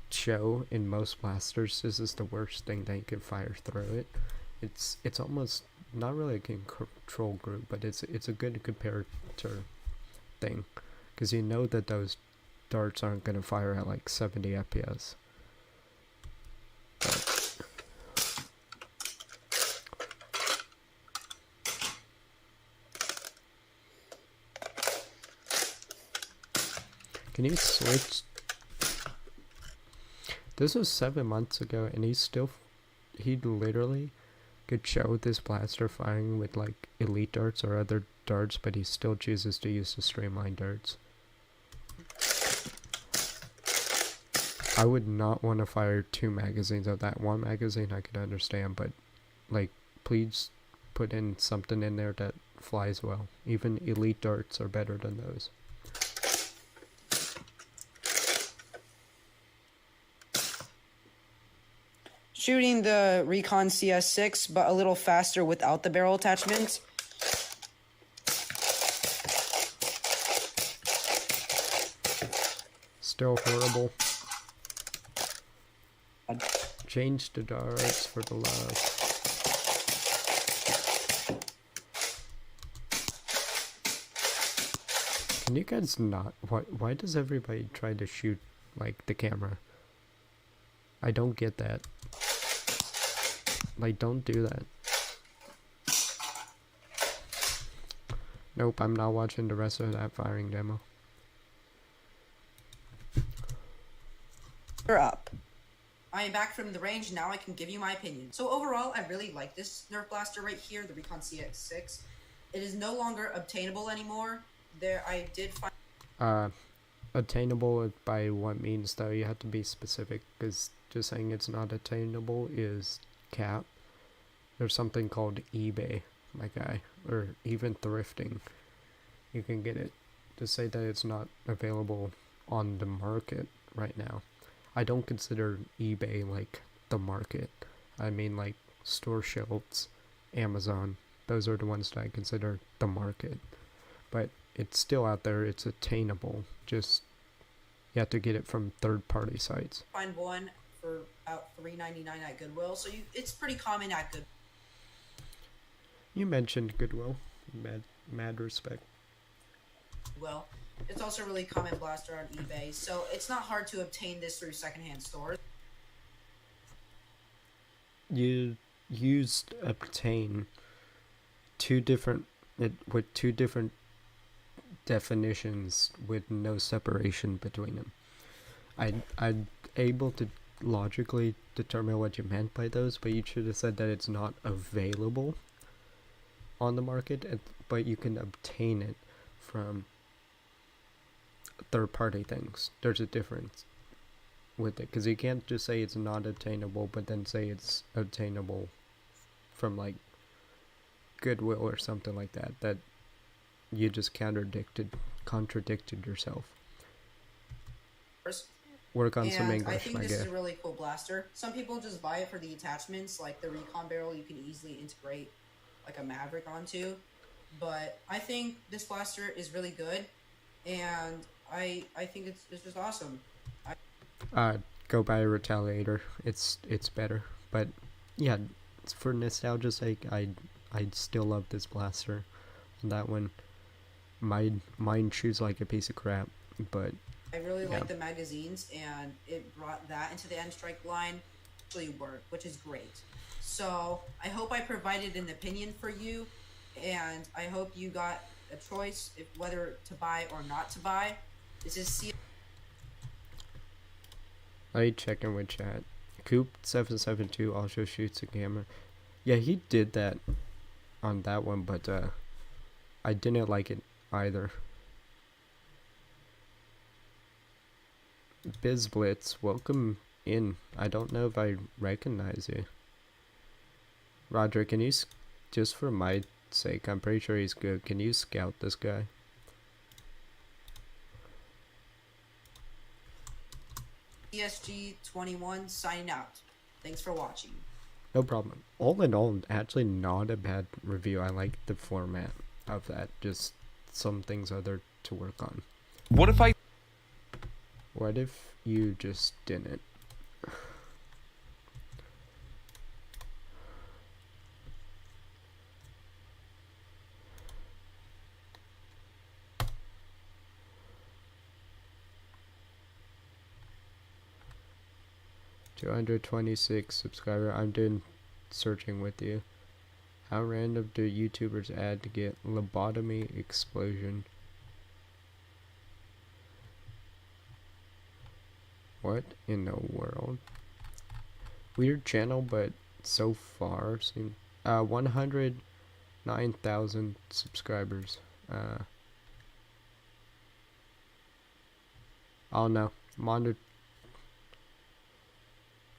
show in most blasters this is the worst thing that you can fire through it. It's almost not really a control group, but it's a good comparator thing, because you know that those darts aren't going to fire at like 70 FPS. But can you switch? This was 7 months ago, and he literally could show this blaster firing with like elite darts or other darts, but he still chooses to use the streamline darts. I would not want to fire 2 magazines of that. 1 magazine I could understand, but like, please put in something in there that flies well. Even elite darts are better than those. Shooting the Recon CS6, but a little faster without the barrel attachments. Still horrible. Change the darts for the love. Can you guys not? Why does everybody try to shoot like the camera? I don't get that. Like, don't do that. Nope, I'm not watching the rest of that firing demo. You're up. I am back from the range, now I can give you my opinion. So overall, I really like this Nerf blaster right here, the Recon CX6. It is no longer obtainable anymore. I did find... Attainable by what means, though? You have to be specific, because just saying it's not attainable is cap. There's something called eBay, my guy, or even thrifting. You can get it. To say that it's not available on the market right now. I don't consider eBay like the market. I mean like store shelves, Amazon. Those are the ones that I consider the market. But it's still out there. It's attainable. Just you have to get it from third-party sites. Find one for about $3.99 at Goodwill, so it's pretty common at Goodwill. You mentioned Goodwill. Mad respect. Well, it's also a really common blaster on eBay, so it's not hard to obtain this through secondhand stores. You used obtain with two different definitions with no separation between them. I'm able to logically determine what you meant by those, but you should have said that it's not available on the market, but you can obtain it from third-party things. There's a difference with it, because you can't just say it's not obtainable, but then say it's obtainable from like Goodwill or something like that. That you just contradicted yourself. Work on some English, I think my this is guy. a really cool blaster. Some people just buy it for the attachments, like the recon barrel you can easily integrate like a Maverick onto. But I think this blaster is really good, and I think it's just awesome. Go buy a Retaliator. It's better. But yeah, for nostalgia's sake, I'd still love this blaster. That one, mine chews like a piece of crap, but I really like the magazines, and it brought that into the N-Strike line. Actually work, which is great. So I hope I provided an opinion for you, and I hope you got a choice if whether to buy or not to buy. This is I check in with chat. Coop772 also shoots a camera. Yeah, he did that on that one, but I didn't like it either. BizBlitz, welcome in. I don't know if I recognize you. Roger, can you, just for my sake, I'm pretty sure he's good. Can you scout this guy? ESG21 signing out. Thanks for watching. No problem. All in all, actually not a bad review. I like the format of that. Just some things other to work on. What if You just didn't? $226 subscriber. I'm doing searching with you. How random do YouTubers add to get lobotomy explosion? What in the world? Weird channel, but so far seem 109,000 subscribers. Oh no, Mondo.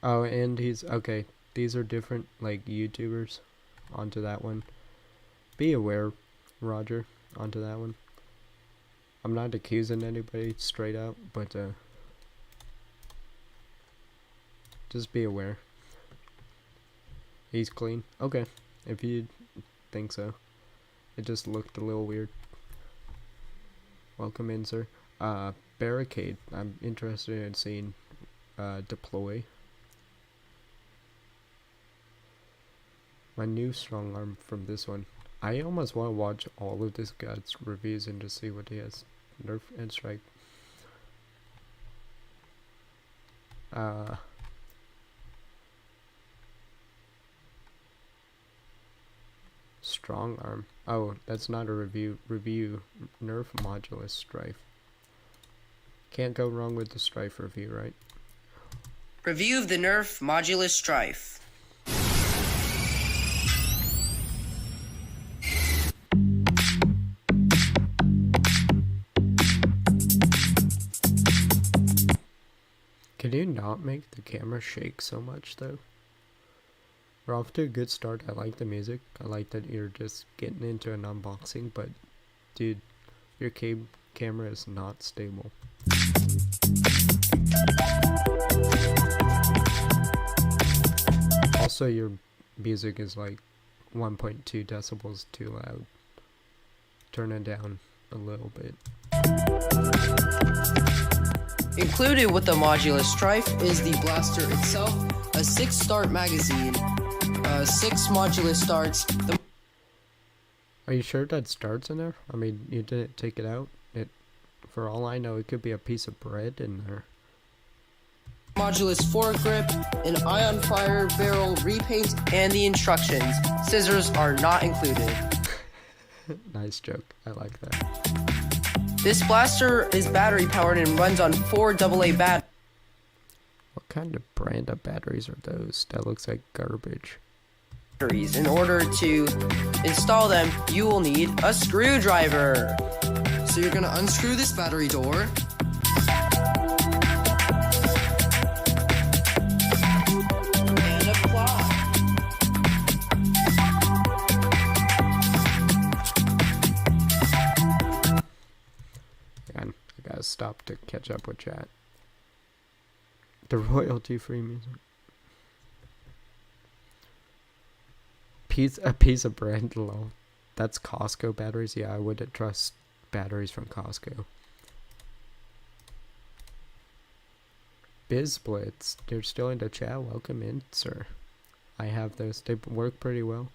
Oh, and he's okay. These are different, like, YouTubers. Onto that one. Be aware, Roger. Onto that one. I'm not accusing anybody straight up, but just be aware. He's clean. Okay, if you think so. It just looked a little weird. Welcome in, sir. Barricade. I'm interested in seeing deploy. My new strong arm from this one. I almost want to watch all of this guy's reviews and just see what he has. Nerf and strike. Strong arm. Oh, that's not a review. Review Nerf modulus strife. Can't go wrong with the strife review, right? Review of the Nerf modulus strife. Can you not make the camera shake so much, though? We're off to a good start. I like the music. I like that you're just getting into an unboxing, but dude, your camera is not stable. Also, your music is like 1.2 decibels too loud. Turn it down a little bit. Included with the modulus strife is the blaster itself, a 6-start magazine, 6 modulus starts. Are you sure that starts in there? I mean, you didn't take it out? For all I know, it could be a piece of bread in there. Modulus foregrip, an ion fire barrel repaint, and the instructions. Scissors are not included. Nice joke. I like that. This blaster is battery powered and runs on 4 AA batteries. What kind of brand of batteries are those? That looks like garbage. In order to install them, you will need a screwdriver. So you're gonna unscrew this battery door. And apply. I gotta stop to catch up with chat. The royalty-free music. A piece of brand low. That's Costco batteries. Yeah, I wouldn't trust batteries from Costco. BizBlitz, they're still in the chat. Welcome in, sir. I have those. They work pretty well.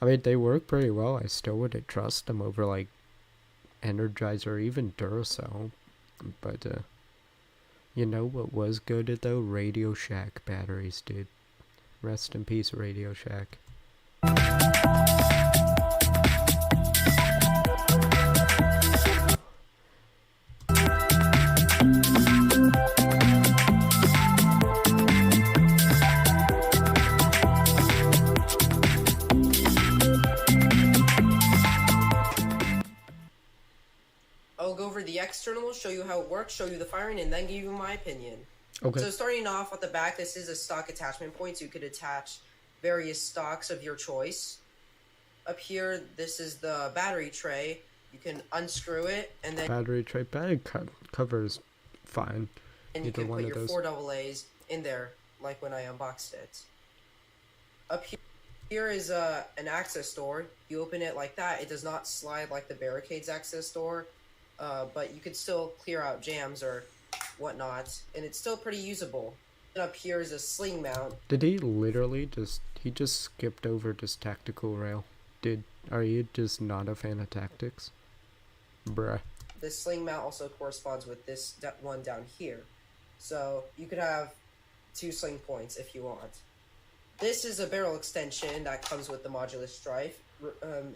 I mean, they work pretty well. I still wouldn't trust them over like Energizer or even Duracell. But you know what was good though? Radio Shack batteries, dude. Rest in peace, Radio Shack. I'll go over the external, show you how it works, show you the firing, and then give you my opinion. Okay. So starting off at the back, this is a stock attachment point, so you could attach various stocks of your choice. Up here, this is the battery tray. You can unscrew it, and then Battery tray covers fine. and you Either can one put of your those. 4 AA's in there, like when I unboxed it. Up here is an access door. You open it like that. It does not slide like the Barricades access door, but you could still clear out jams or whatnot, and it's still pretty usable. And up here is a sling mount. Did he literally he just skipped over this tactical rail? Are you just not a fan of tactics? Bruh. This sling mount also corresponds with this one down here. So you could have 2 sling points if you want. This is a barrel extension that comes with the modular strife.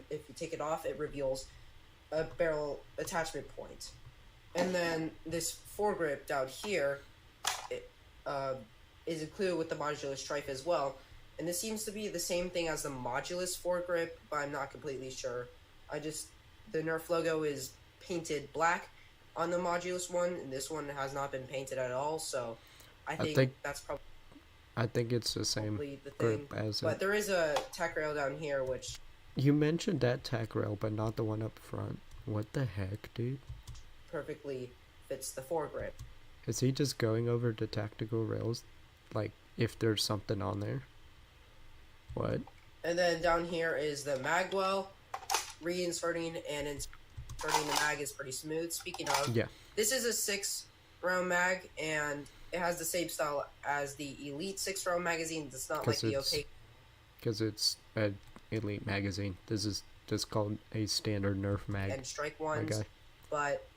If you take it off, it reveals a barrel attachment point. And then this foregrip down here is included with the modular strife as well. And this seems to be the same thing as the modulus foregrip, but I'm not completely sure. The Nerf logo is painted black on the modulus one, and this one has not been painted at all, so I think that's probably I think it's the same the thing. grip as But there is a tack rail down here, which You mentioned that tack rail, but not the one up front. What the heck, dude? perfectly fits the foregrip. Is he just going over the tactical rails? Like, if there's something on there? What? And then down here is the mag well. Reinserting and inserting the mag is pretty smooth. Speaking of, Yeah. this is a 6-round mag, and it has the same style as the Elite 6-round magazine. It's not like the opaque. Because it's an Elite magazine. This is just called a standard Nerf mag. And strike ones, Okay. but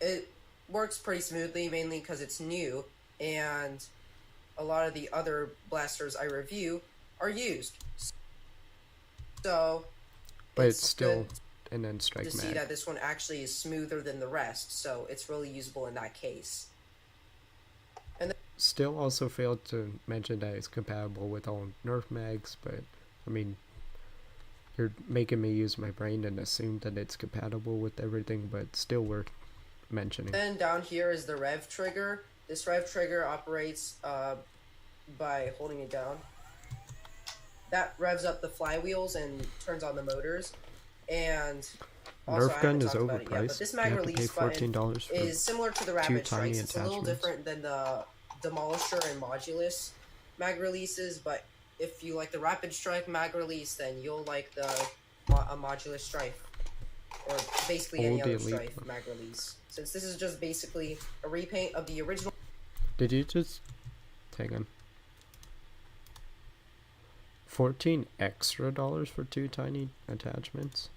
it works pretty smoothly, mainly because it's new, and a lot of the other blasters I review are used. So, But it's still good an end strike to see mag. that this one actually is smoother than the rest, so it's really usable in that case. And Still also failed to mention that it's compatible with all Nerf mags, but I mean, you're making me use my brain and assume that it's compatible with everything, but still worth mentioning. then down here is the rev trigger. This rev trigger operates by holding it down. That revs up the flywheels and turns on the motors. And also, Nerf I gun haven't is talked about it yet, but overpriced. this You mag have to pay release button $14 for is similar to the 2 Rapid tiny Strikes. It's a little attachments. different than the Demolisher and Modulus mag releases, but if you like the Rapid Strike mag release, then you'll like the Modulus Strife, or basically any Old other Elite Strife one. mag release. Since this is just basically a repaint of the original. Did you just hang on? $14 extra for 2 tiny attachments?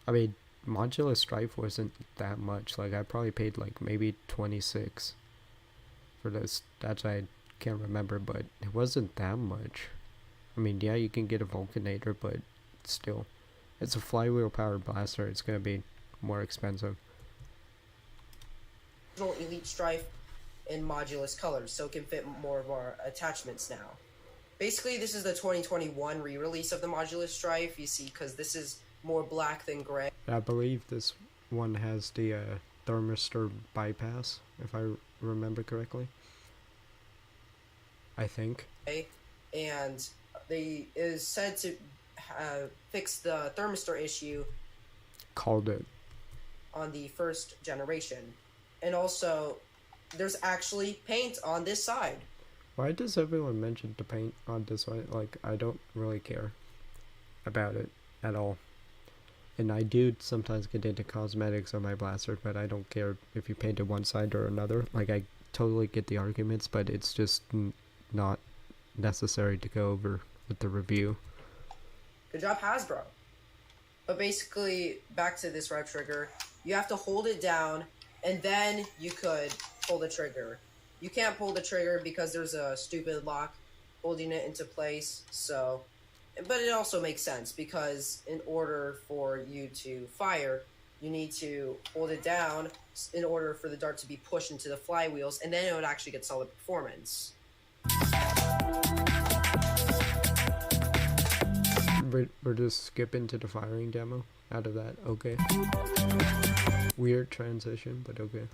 I mean, Modulus Strife wasn't that much. Like, I probably paid like maybe 26 for this. That's I can't remember, but it wasn't that much. I mean, yeah, you can get a Vulcanator, but still, it's a flywheel powered blaster. It's gonna be more expensive. Elite Strife in modulus colors, so it can fit more of our attachments now. Basically, this is the 2021 re-release of the modulus Strife, you see, because this is more black than gray. I believe this one has the thermistor bypass, if I remember correctly. I think. And they is said to fix the thermistor issue. Called it. On the first generation. And also, there's actually paint on this side. Why does everyone mention the paint on this one? Like, I don't really care about it at all. And I do sometimes get into cosmetics on my blaster, but I don't care if you painted one side or another. Like, I totally get the arguments, but it's just not necessary to go over with the review. Good job, Hasbro. But basically, back to this rev trigger, you have to hold it down, and then you could pull the trigger. You can't pull the trigger because there's a stupid lock holding it into place, so... But it also makes sense, because in order for you to fire, you need to hold it down in order for the dart to be pushed into the flywheels, and then it would actually get solid performance. We're just skipping to the firing demo out of that. Okay. Weird transition, but okay.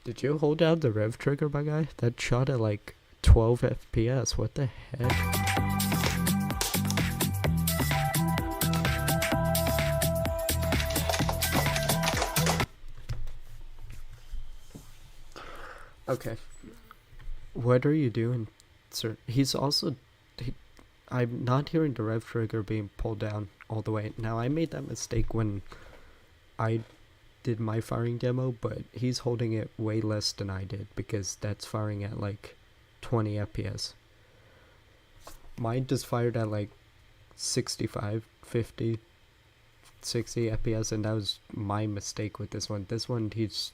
Did you hold down the rev trigger, my guy? That shot at like 12 FPS. What the heck? Okay. What are you doing, sir? He's also... I'm not hearing the rev trigger being pulled down all the way. Now, I made that mistake when I did my firing demo, but he's holding it way less than I did, because that's firing at like 20 FPS. Mine just fired at like 65, 50, 60 FPS, and that was my mistake with this one. This one, he's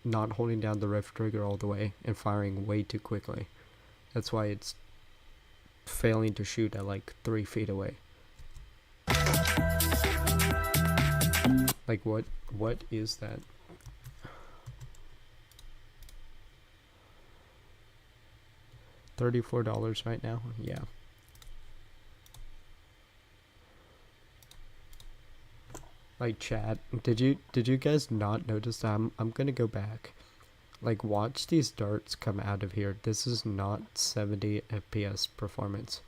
not holding down the rev trigger all the way and firing way too quickly. That's why it's failing to shoot at like 3 feet away. Like what is that? $34 right now? Yeah. Like, chat, did you guys not notice that? I'm gonna go back. Like, watch these darts come out of here. This is not 70 FPS performance.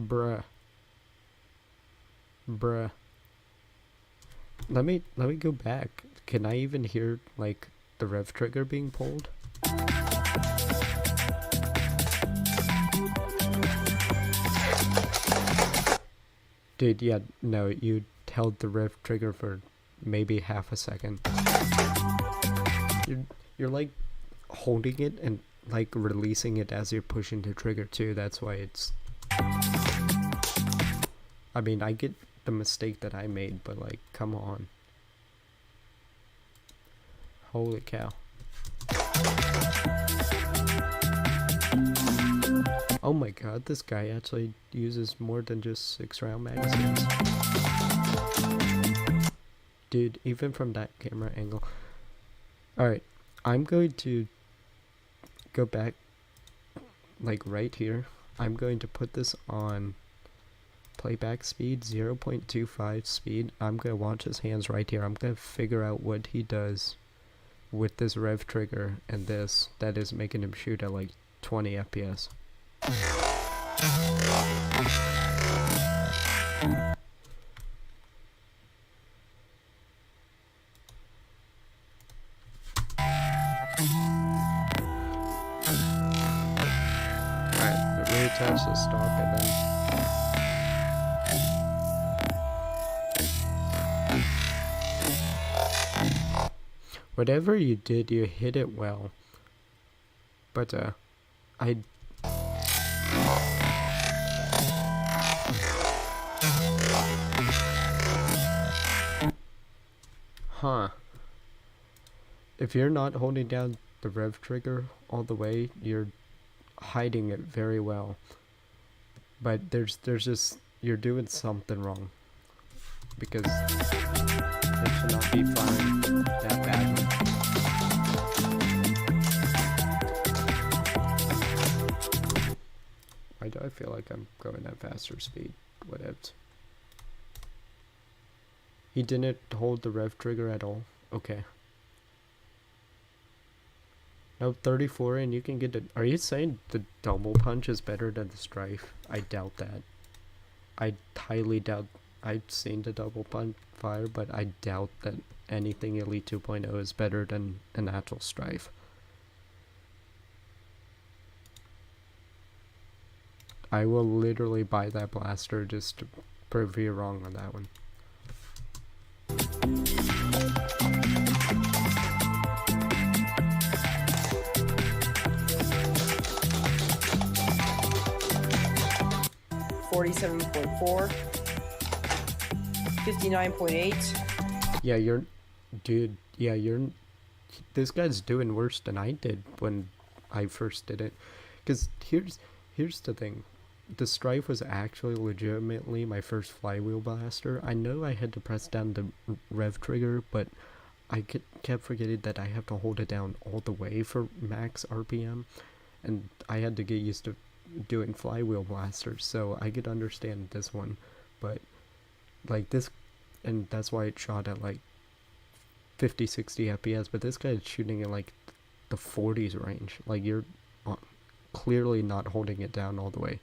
Bruh. Let me go back. Can I even hear like the rev trigger being pulled? Dude, yeah, no, you held the rev trigger for maybe half a second. You're like holding it and like releasing it as you're pushing the trigger too. That's why it's... I mean, I get the mistake that I made, but like, come on. Holy cow. Oh my god, this guy actually uses more than just 6-round magazines. Dude, even from that camera angle. Alright, I'm going to go back, like right here. I'm going to put this on playback speed, 0.25 speed. I'm going to watch his hands right here. I'm going to figure out what he does with this rev trigger and this that is making him shoot at like 20 FPS. Alright, reattach the stock and then... Whatever you did, you hit it well. But, Huh. If you're not holding down the rev trigger all the way, you're hiding it very well. But there's just, you're doing something wrong. Because it should not be firing that badly. Why do I feel like I'm going at faster speed? Whatever. He didn't hold the rev trigger at all? Okay. No, 34 and you can get it. Are you saying the double punch is better than the strife? I doubt that. I highly doubt. I've seen the double punch fire, but I doubt that anything Elite 2.0 is better than an actual strife. I will literally buy that blaster just to prove you wrong on that one. $47.4, 59.8. Yeah, dude, this guy's doing worse than I did when I first did it. Because here's the thing. The strife was actually legitimately my first flywheel blaster. I know I had to press down the rev trigger, but I kept forgetting that I have to hold it down all the way for max RPM. And I had to get used to doing flywheel blasters, so I could understand this one. But like this, and that's why it shot at like 50-60 FPS, but this guy is shooting in like the 40s range. Like, you're clearly not holding it down all the way.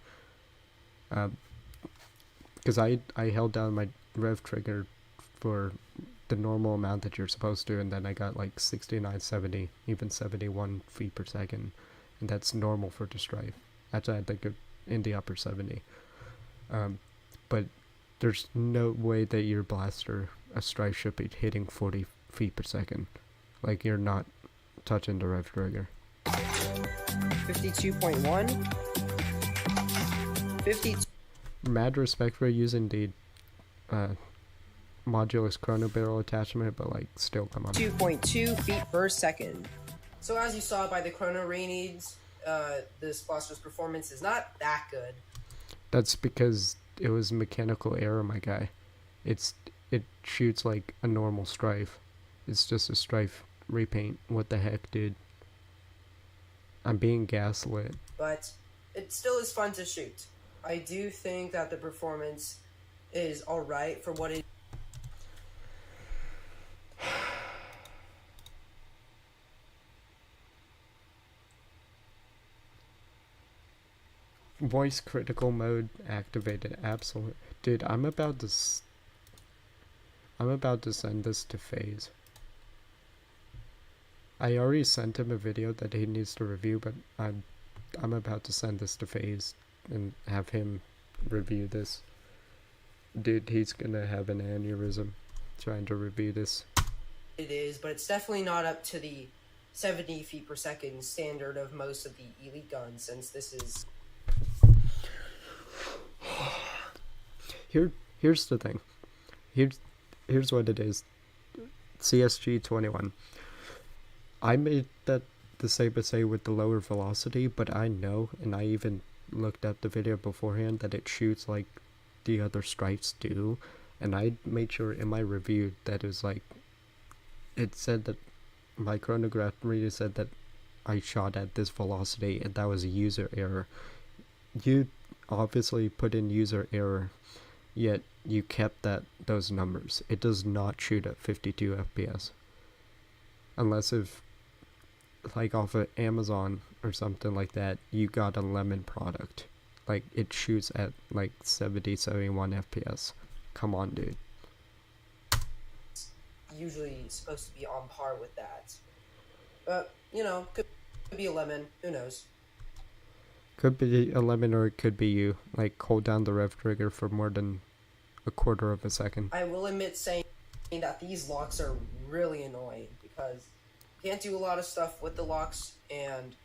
Because I held down my rev trigger for the normal amount that you're supposed to, and then I got like 69, 70, even 71 feet per second, and that's normal for the strife. Actually, I think in the upper 70. But there's no way that your blaster, a strife, should be hitting 40 feet per second. Like, you're not touching the rev trigger. 52.1. 52. Mad respect for using the modulus chrono barrel attachment, but like, still, come on. 2.2 feet per second. So as you saw by the chrono readings, this blaster's performance is not that good. That's because it was mechanical error, my guy. It shoots like a normal strife. It's just a strife repaint. What the heck, dude? I'm being gaslit. But it still is fun to shoot. I do think that the performance is alright for what it. Voice critical mode activated. Absolute. Dude, I'm about to send this to FaZe. I already sent him a video that he needs to review, but I'm about to send this to FaZe and have him review this. Dude, he's gonna have an aneurysm trying to review this. It is, but it's definitely not up to the 70 feet per second standard of most of the elite guns, since this is. Here's the thing. Here's what it is. CSG 21. I made that the Saber with the lower velocity, but I know, and I even looked at the video beforehand, that it shoots like the other strifes do, and I made sure in my review that it was like, it said that my chronograph reader said that I shot at this velocity, and that was a user error. You obviously put in user error, yet you kept those numbers. It does not shoot at 52 FPS. Unless if, like, off of Amazon or something like that, you got a lemon product. Like, it shoots at like 70, 71 FPS. Come on, dude. Usually supposed to be on par with that. But, you know, could be a lemon. Who knows? Could be a lemon, or it could be you. Like, hold down the rev trigger for more than a quarter of a second. I will admit saying that these locks are really annoying, because you can't do a lot of stuff with the locks, and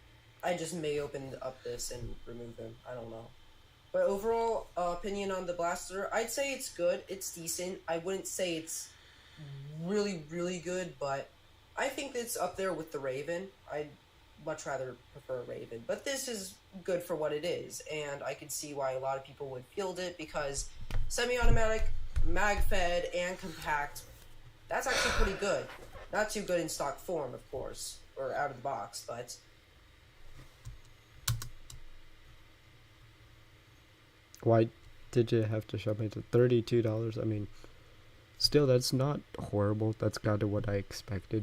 I just may open up this and remove them. I don't know. But overall opinion on the blaster, I'd say it's good. It's decent. I wouldn't say it's really, really good, but I think it's up there with the Raven. much rather prefer Raven. But this is good for what it is, and I can see why a lot of people would field it, because semi-automatic, mag-fed, and compact, that's actually pretty good. Not too good in stock form, of course, or out of the box, but... Why did you have to shove me to $32? I mean, still, that's not horrible. That's kind of what I expected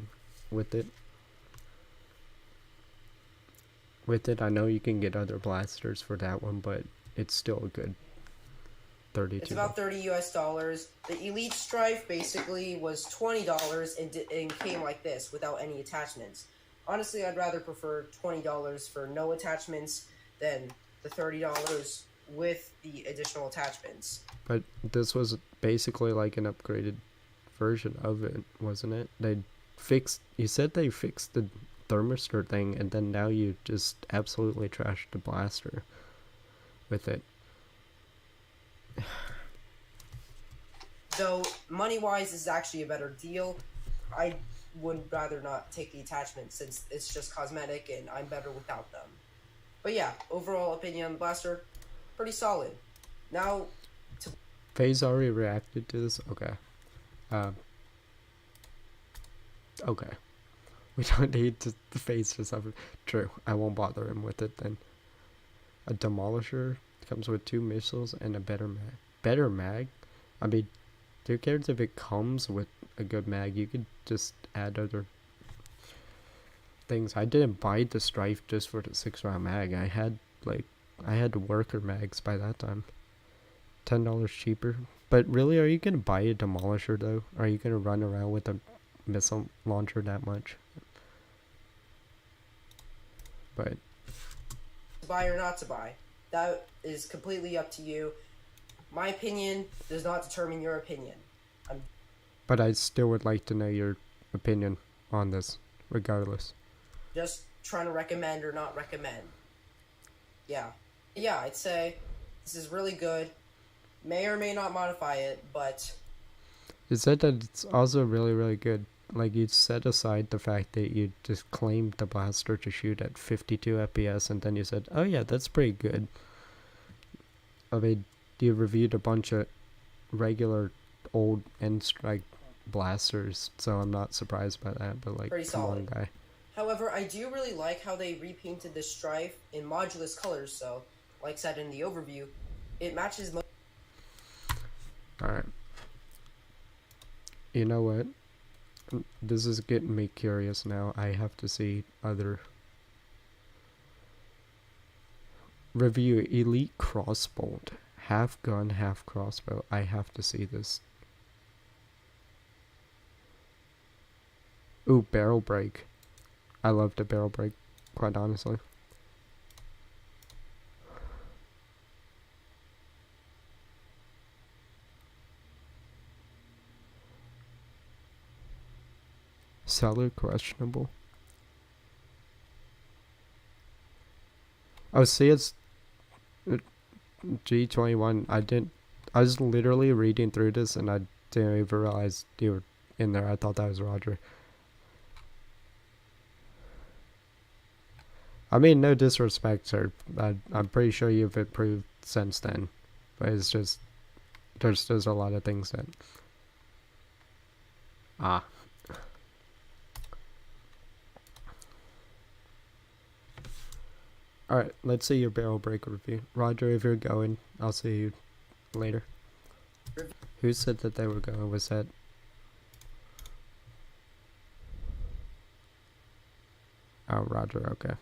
with it. With it, I know you can get other blasters for that one, but it's still a good 32. It's about $30 US. The Elite Strife basically was $20 and came like this without any attachments. Honestly, I'd rather prefer $20 for no attachments than the $30 with the additional attachments. But this was basically like an upgraded version of it, wasn't it? You said they fixed the thermistor thing, and then now you just absolutely trashed the blaster with it. Though money-wise, this is actually a better deal. I would rather not take the attachments since it's just cosmetic and I'm better without them. But yeah, overall opinion on the blaster, pretty solid. Now, FaZe already reacted to this? Okay. Okay. We don't need to FaZe just have it. True, I won't bother him with it then. A Demolisher comes with 2 missiles and a better mag. Better mag? I mean, who cares if it comes with a good mag? You could just add other things. I didn't buy the Strife just for the 6-round mag. I had the worker mags by that time. $10 cheaper. But really, are you gonna buy a Demolisher though? Are you gonna run around with a missile launcher that much? But to buy or not to buy, that is completely up to you. My opinion does not determine your opinion. But I still would like to know your opinion on this, regardless. Just trying to recommend or not recommend. Yeah, I'd say this is really good. May or may not modify it, but... You said that it's also really, really good. Like, you set aside the fact that you just claimed the blaster to shoot at 52 FPS, and then you said, oh yeah, that's pretty good. I mean, you reviewed a bunch of regular old N-Strike blasters, so I'm not surprised by that, but like, pretty come solid. on, guy. However, I do really like how they repainted the Strife in modulus colors, so, like said in the overview, it matches... Alright. You know what? This is getting me curious now. I have to see other... Review Elite Crossbolt. Half gun, half crossbow. I have to see this. Ooh, barrel break. I love the barrel break, quite honestly. Seller questionable. Oh, see, it's G21. I was literally reading through this and I didn't even realize you were in there. I thought that was Roger. I mean, no disrespect, sir. I'm pretty sure you've improved since then. But it's just, there's a lot of things that... Alright, let's see your barrel break review. Roger, if you're going, I'll see you later. Who said that they were going? Was that... Oh, Roger, okay.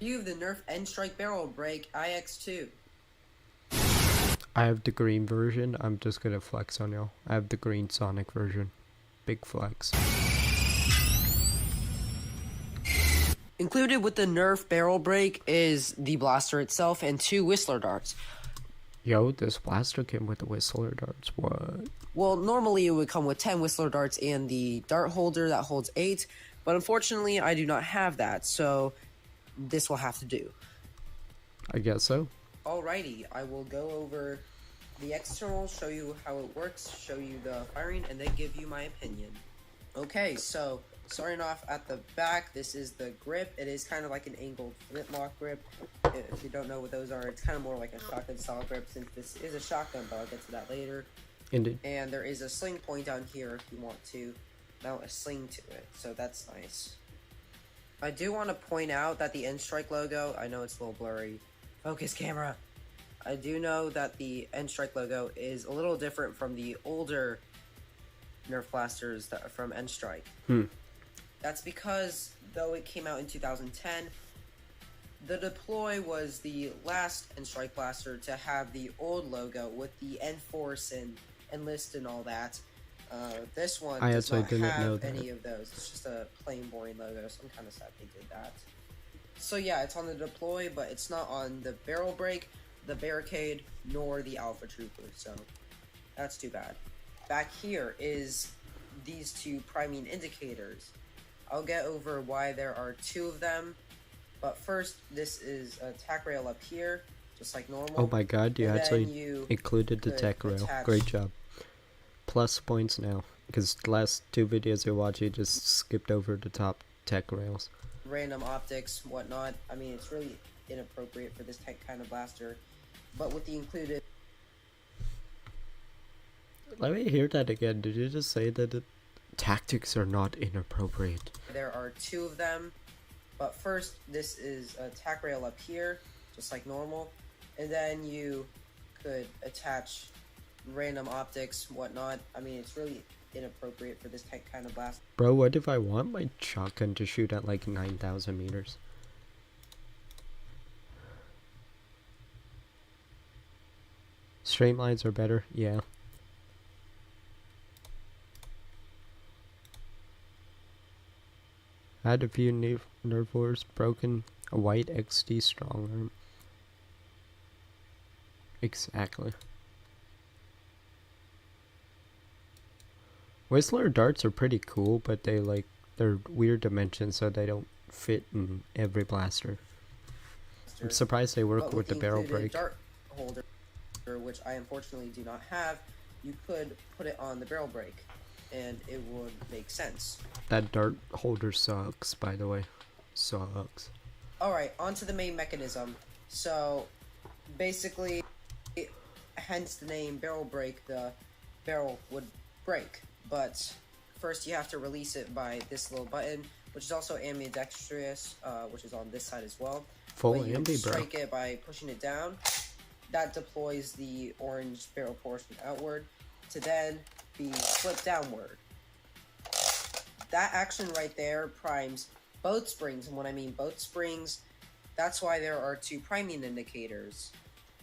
Review of the Nerf N-Strike Barrel Break IX2. I have the green version. I'm just gonna flex on y'all. I have the green Sonic version. Big flex. Included with the Nerf Barrel Break is the blaster itself and 2 Whistler darts. Yo, this blaster came with the Whistler darts. What? Well, normally it would come with 10 Whistler darts and the dart holder that holds 8, but unfortunately I do not have that, so this will have to do. I guess so. Alrighty, I will go over the external, show you how it works, show you the firing, and then give you my opinion. Okay, so Starting off at the back, this is the grip. It is kind of like an angled flintlock grip. If you don't know what those are, it's kind of more like a shotgun style grip, since this is a shotgun, but I'll get to that later. Indeed. And there is a sling point down here if you want to mount a sling to it, so that's nice. I do want to point out that the N-Strike logo, I know it's a little blurry. Focus camera. I do know that the N-Strike logo is a little different from the older Nerf blasters that are from N-Strike. That's because, though it came out in 2010, the Deploy was the last N-Strike blaster to have the old logo with the Enforce and Enlist and all that. This one I does actually not didn't know have that. any of those. It's just a plain boring logo, so I'm kind of sad they did that. So yeah, it's on the Deploy, but it's not on the Barrel Break, the Barricade, nor the Alpha Trooper, so that's too bad. Back here is these two priming indicators. I'll get over why there are two of them, but first, this is a tack rail up here, just like normal. Oh my god, you And then actually you included the could tech rail. attach- Great job. Plus points now, because the last two videos I watched, you just skipped over the top tech rails. Random optics, whatnot. I mean, it's really inappropriate for this kind of blaster, but with the included... Let me hear that again. Did you just say that the tactics are not inappropriate? There are two of them, but first, this is a tack rail up here, just like normal, and then you could attach random optics, whatnot. I mean, it's really inappropriate for this kind of blast. Bro, what if I want my shotgun to shoot at like 9,000 meters? Straight lines are better, yeah. I had a few Nerf wars broken. A white XD strong arm. Exactly. Whistler darts are pretty cool, but they're weird dimensions, so they don't fit in every blaster. I'm surprised they work But with the barrel included break. dart holder, which I unfortunately do not have, you could put it on the barrel break, and it would make sense. That dart holder sucks, by the way. Sucks. Alright, onto the main mechanism. So, basically, hence the name barrel break, the barrel would break. But first you have to release it by this little button, which is also ambidextrous, which is on this side as well. Full But you ambi, bro. strike it by pushing it down. That deploys the orange barrel portion outward to then be flipped downward. That action right there primes both springs, and when I mean both springs, that's why there are two priming indicators.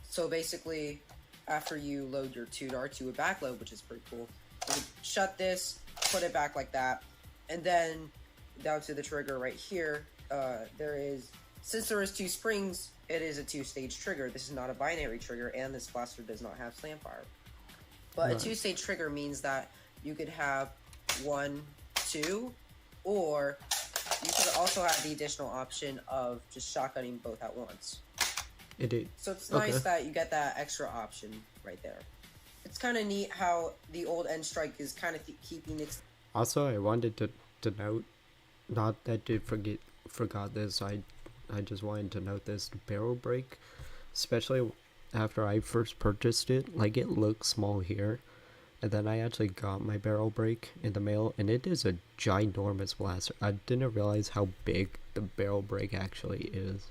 So basically, after you load your two darts, you would backload, which is pretty cool. You would shut this, put it back like that, and then down to the trigger right here, since there is two springs, it is a two-stage trigger. This is not a binary trigger, and this blaster does not have slam fire. But a two-stage trigger means that you could have 1, 2, or you could also have the additional option of just shotgunning both at once. It is. So it's nice that you get that extra option right there. It's kind of neat how the old N-Strike is kind of keeping its... Also, I wanted to note, not that you forgot this, I just wanted to note this barrel break, especially after I first purchased it. Like, it looks small here, and then I actually got my barrel break in the mail, and it is a ginormous blaster. I didn't realize how big the barrel break actually is.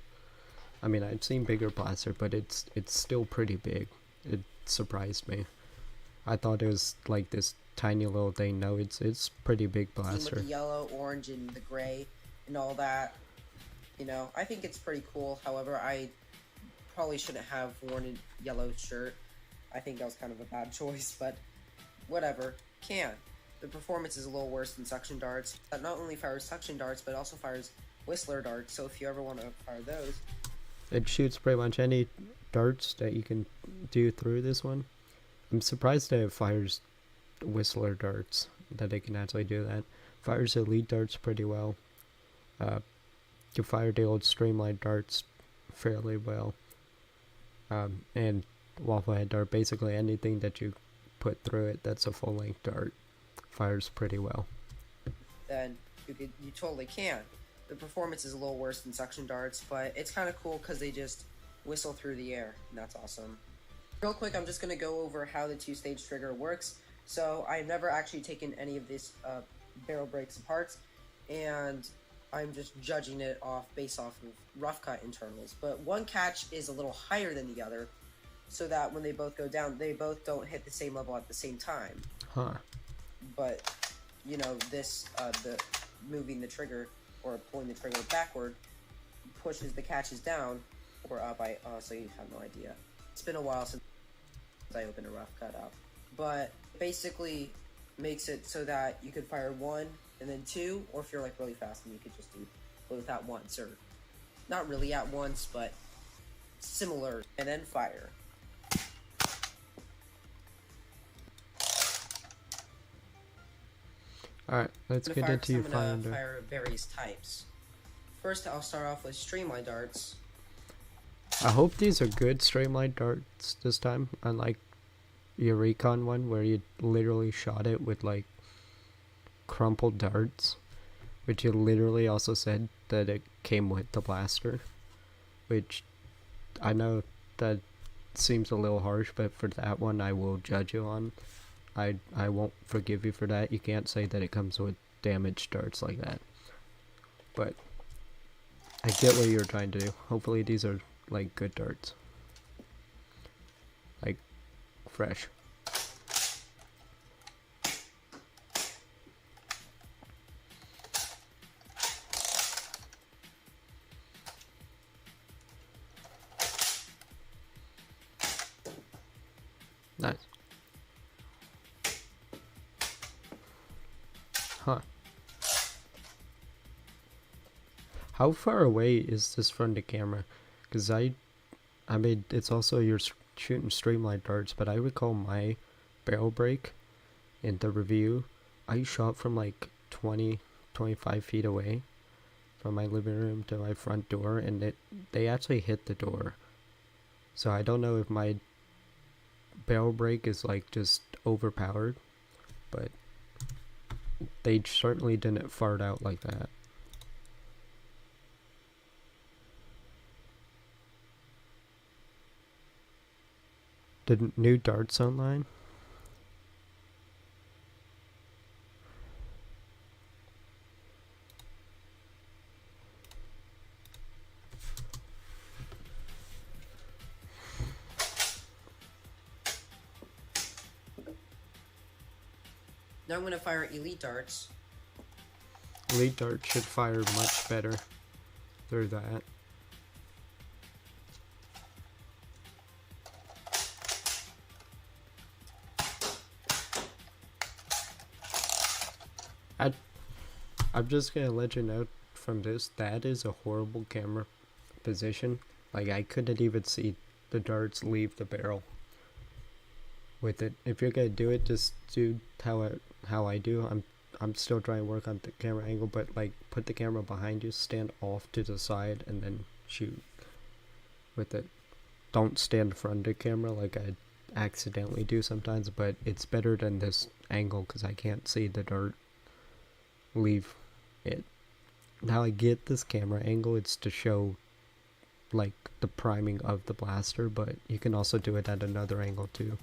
I mean, I've seen bigger blaster, but it's still pretty big. It surprised me. I thought it was like this tiny little thing. No, it's pretty big blaster. With the yellow, orange, and the gray, and all that. You know, I think it's pretty cool. However, I probably shouldn't have worn a yellow shirt. I think that was kind of a bad choice, but whatever. The performance is a little worse than suction darts. That not only fires suction darts, but also fires Whistler darts, so if you ever want to fire those... It shoots pretty much any darts that you can do through this one. I'm surprised that it fires Whistler darts, that it can actually do that. Fires elite darts pretty well. You fire the old streamlined darts fairly well. And waffle head dart, basically anything that you put through it that's a full length dart, fires pretty well. Then you totally can. The performance is a little worse than suction darts, but it's kind of cool because they just whistle through the air, and that's awesome. Real quick, I'm just going to go over how the two-stage trigger works. So I've never actually taken any of these barrel breaks apart, and I'm just judging it based off of rough cut internals. But one catch is a little higher than the other, so that when they both go down, they both don't hit the same level at the same time. Huh. But, you know, this, the moving the trigger or pulling the trigger backward pushes the catches down or up. I honestly have no idea. It's been a while since I opened a rough cut up. But basically makes it so that you could fire 1 and then 2, or if you're like really fast, then you could just do both at once, or not really at once, but similar, and then fire. Alright, let's get into your finder. Fire various types. First, I'll start off with streamline darts. I hope these are good streamline darts this time, unlike your recon one where you literally shot it with like crumpled darts, which you literally also said that it came with the blaster, which I know that seems a little harsh, but for that one I will judge you on. I won't forgive you for that. You can't say that it comes with damaged darts like that. But I get what you're trying to do. Hopefully these are like good darts. Like fresh. Nice. Huh. How far away is this from the camera? Because I mean, it's also you're shooting streamline darts, but I recall my barrel break in the review. I shot from like 20-25 feet away from my living room to my front door, and they actually hit the door. So I don't know if my barrel break is like just overpowered, but they certainly didn't fart out like that. The new darts online? Now I'm going to fire elite darts. Elite darts should fire much better through that. I'm just gonna let you know from this, that is a horrible camera position. Like, I couldn't even see the darts leave the barrel with it. If you're gonna do it, just do how I do. I'm still trying to work on the camera angle, but like, put the camera behind you, stand off to the side, and then shoot with it. Don't stand in front of the camera like I accidentally do sometimes, but it's better than this angle because I can't see the dart leave it. Now I get this camera angle, it's to show like the priming of the blaster, but you can also do it at another angle too.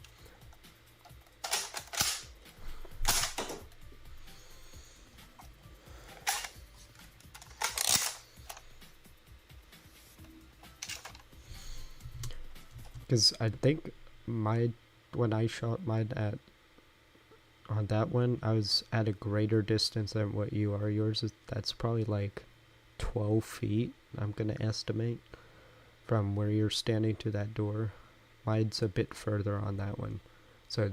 Because I think when I shot mine on that one, I was at a greater distance than what you are. That's probably like 12 feet, I'm gonna estimate, from where you're standing to that door. Mine's a bit further on that one. So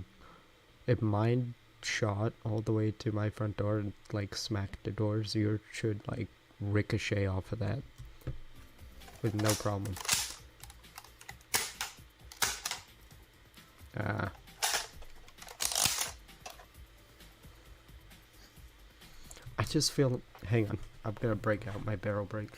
if mine shot all the way to my front door and like smacked the doors, yours should like ricochet off of that with no problem. I just feel, hang on, I'm gonna break out my barrel break.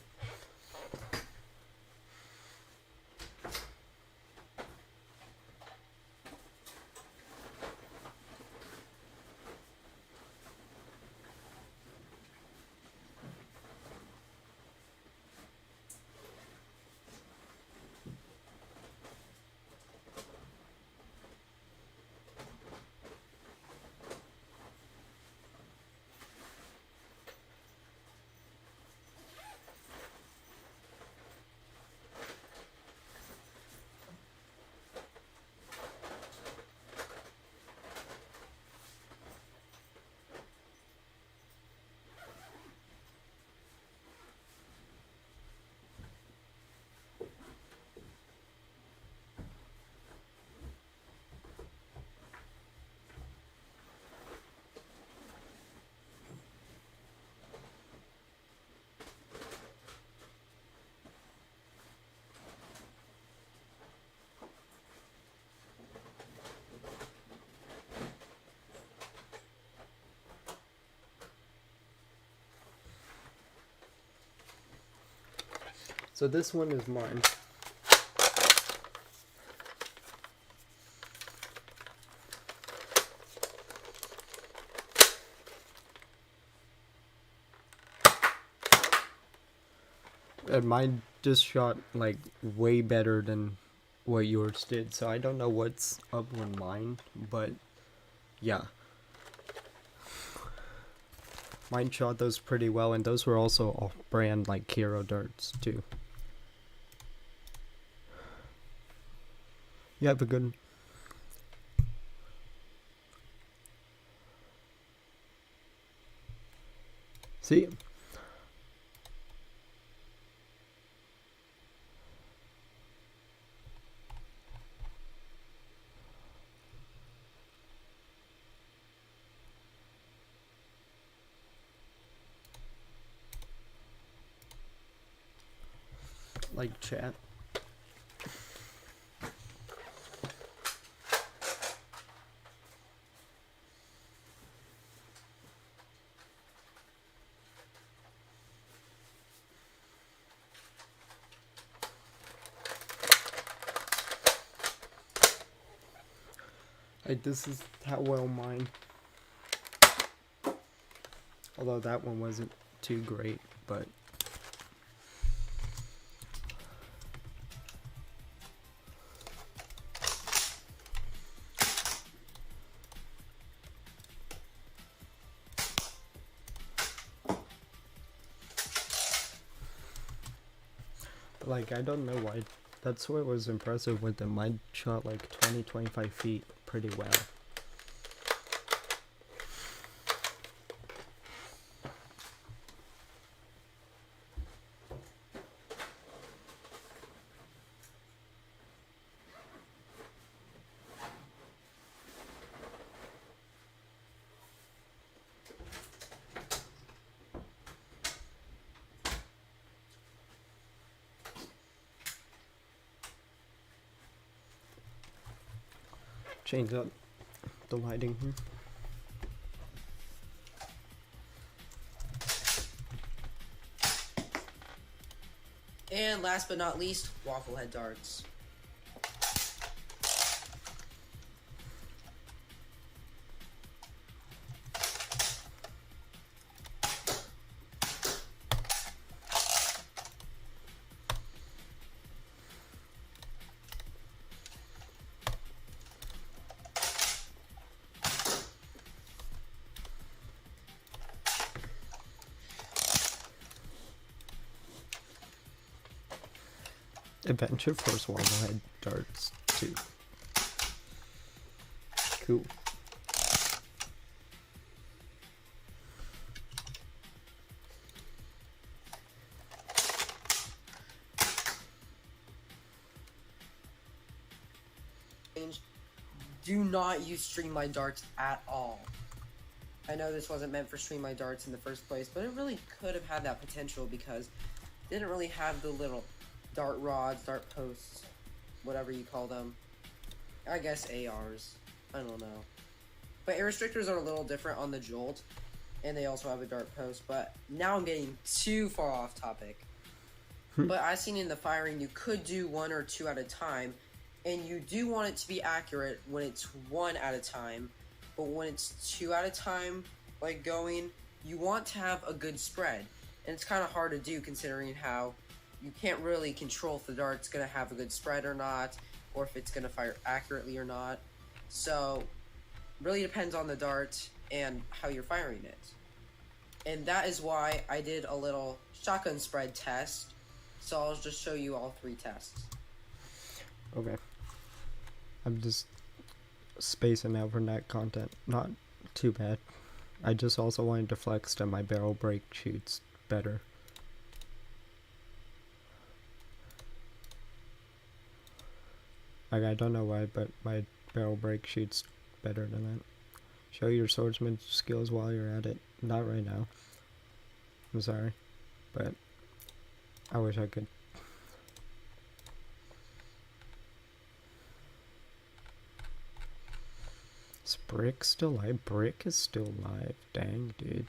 So this one is mine. And mine just shot like way better than what yours did, so I don't know what's up with mine, but yeah. Mine shot those pretty well, and those were also off-brand like Hero darts too. You have a good... See? Like chat. Like, this is how well mine. Although that one wasn't too great, but like, I don't know why. That's what was impressive with them. Mine shot like 20-25 feet pretty well. Change up the lighting here. And last but not least, waffle head darts. Adventure Force waffle head darts too. Cool. Do not use streamline darts at all. I know this wasn't meant for streamline darts in the first place, but it really could have had that potential because it didn't really have the little dart rods, dart posts, whatever you call them. I guess ARs. I don't know. But air restrictors are a little different on the Jolt, and they also have a dart post, but now I'm getting too far off topic. But I've seen in the firing you could do one or two at a time, and you do want it to be accurate when it's one at a time, but when it's two at a time, like going, you want to have a good spread. And it's kind of hard to do considering how you can't really control if the dart's going to have a good spread or not, or if it's going to fire accurately or not. So, really depends on the dart and how you're firing it. And that is why I did a little shotgun spread test. So I'll just show you all three tests. Okay. I'm just spacing out from that content. Not too bad. I just also wanted to flex that my barrel break shoots better. Like, I don't know why, but my barrel break shoots better than that. Show your swordsman skills while you're at it. Not right now. I'm sorry, but I wish I could. Is Brick still live? Brick is still live. Dang, dude.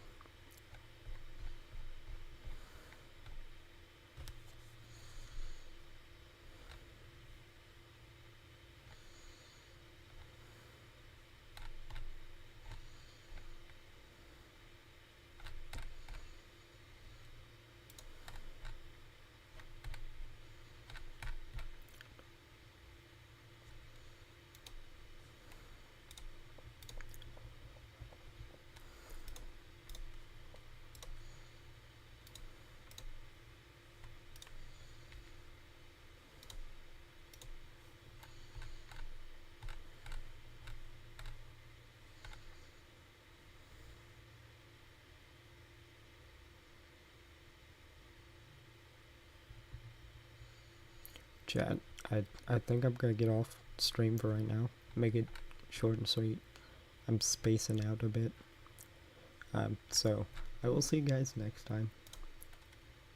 chat, I think I'm gonna get off stream for right now. Make it short and sweet. I'm spacing out a bit. So I will see you guys next time.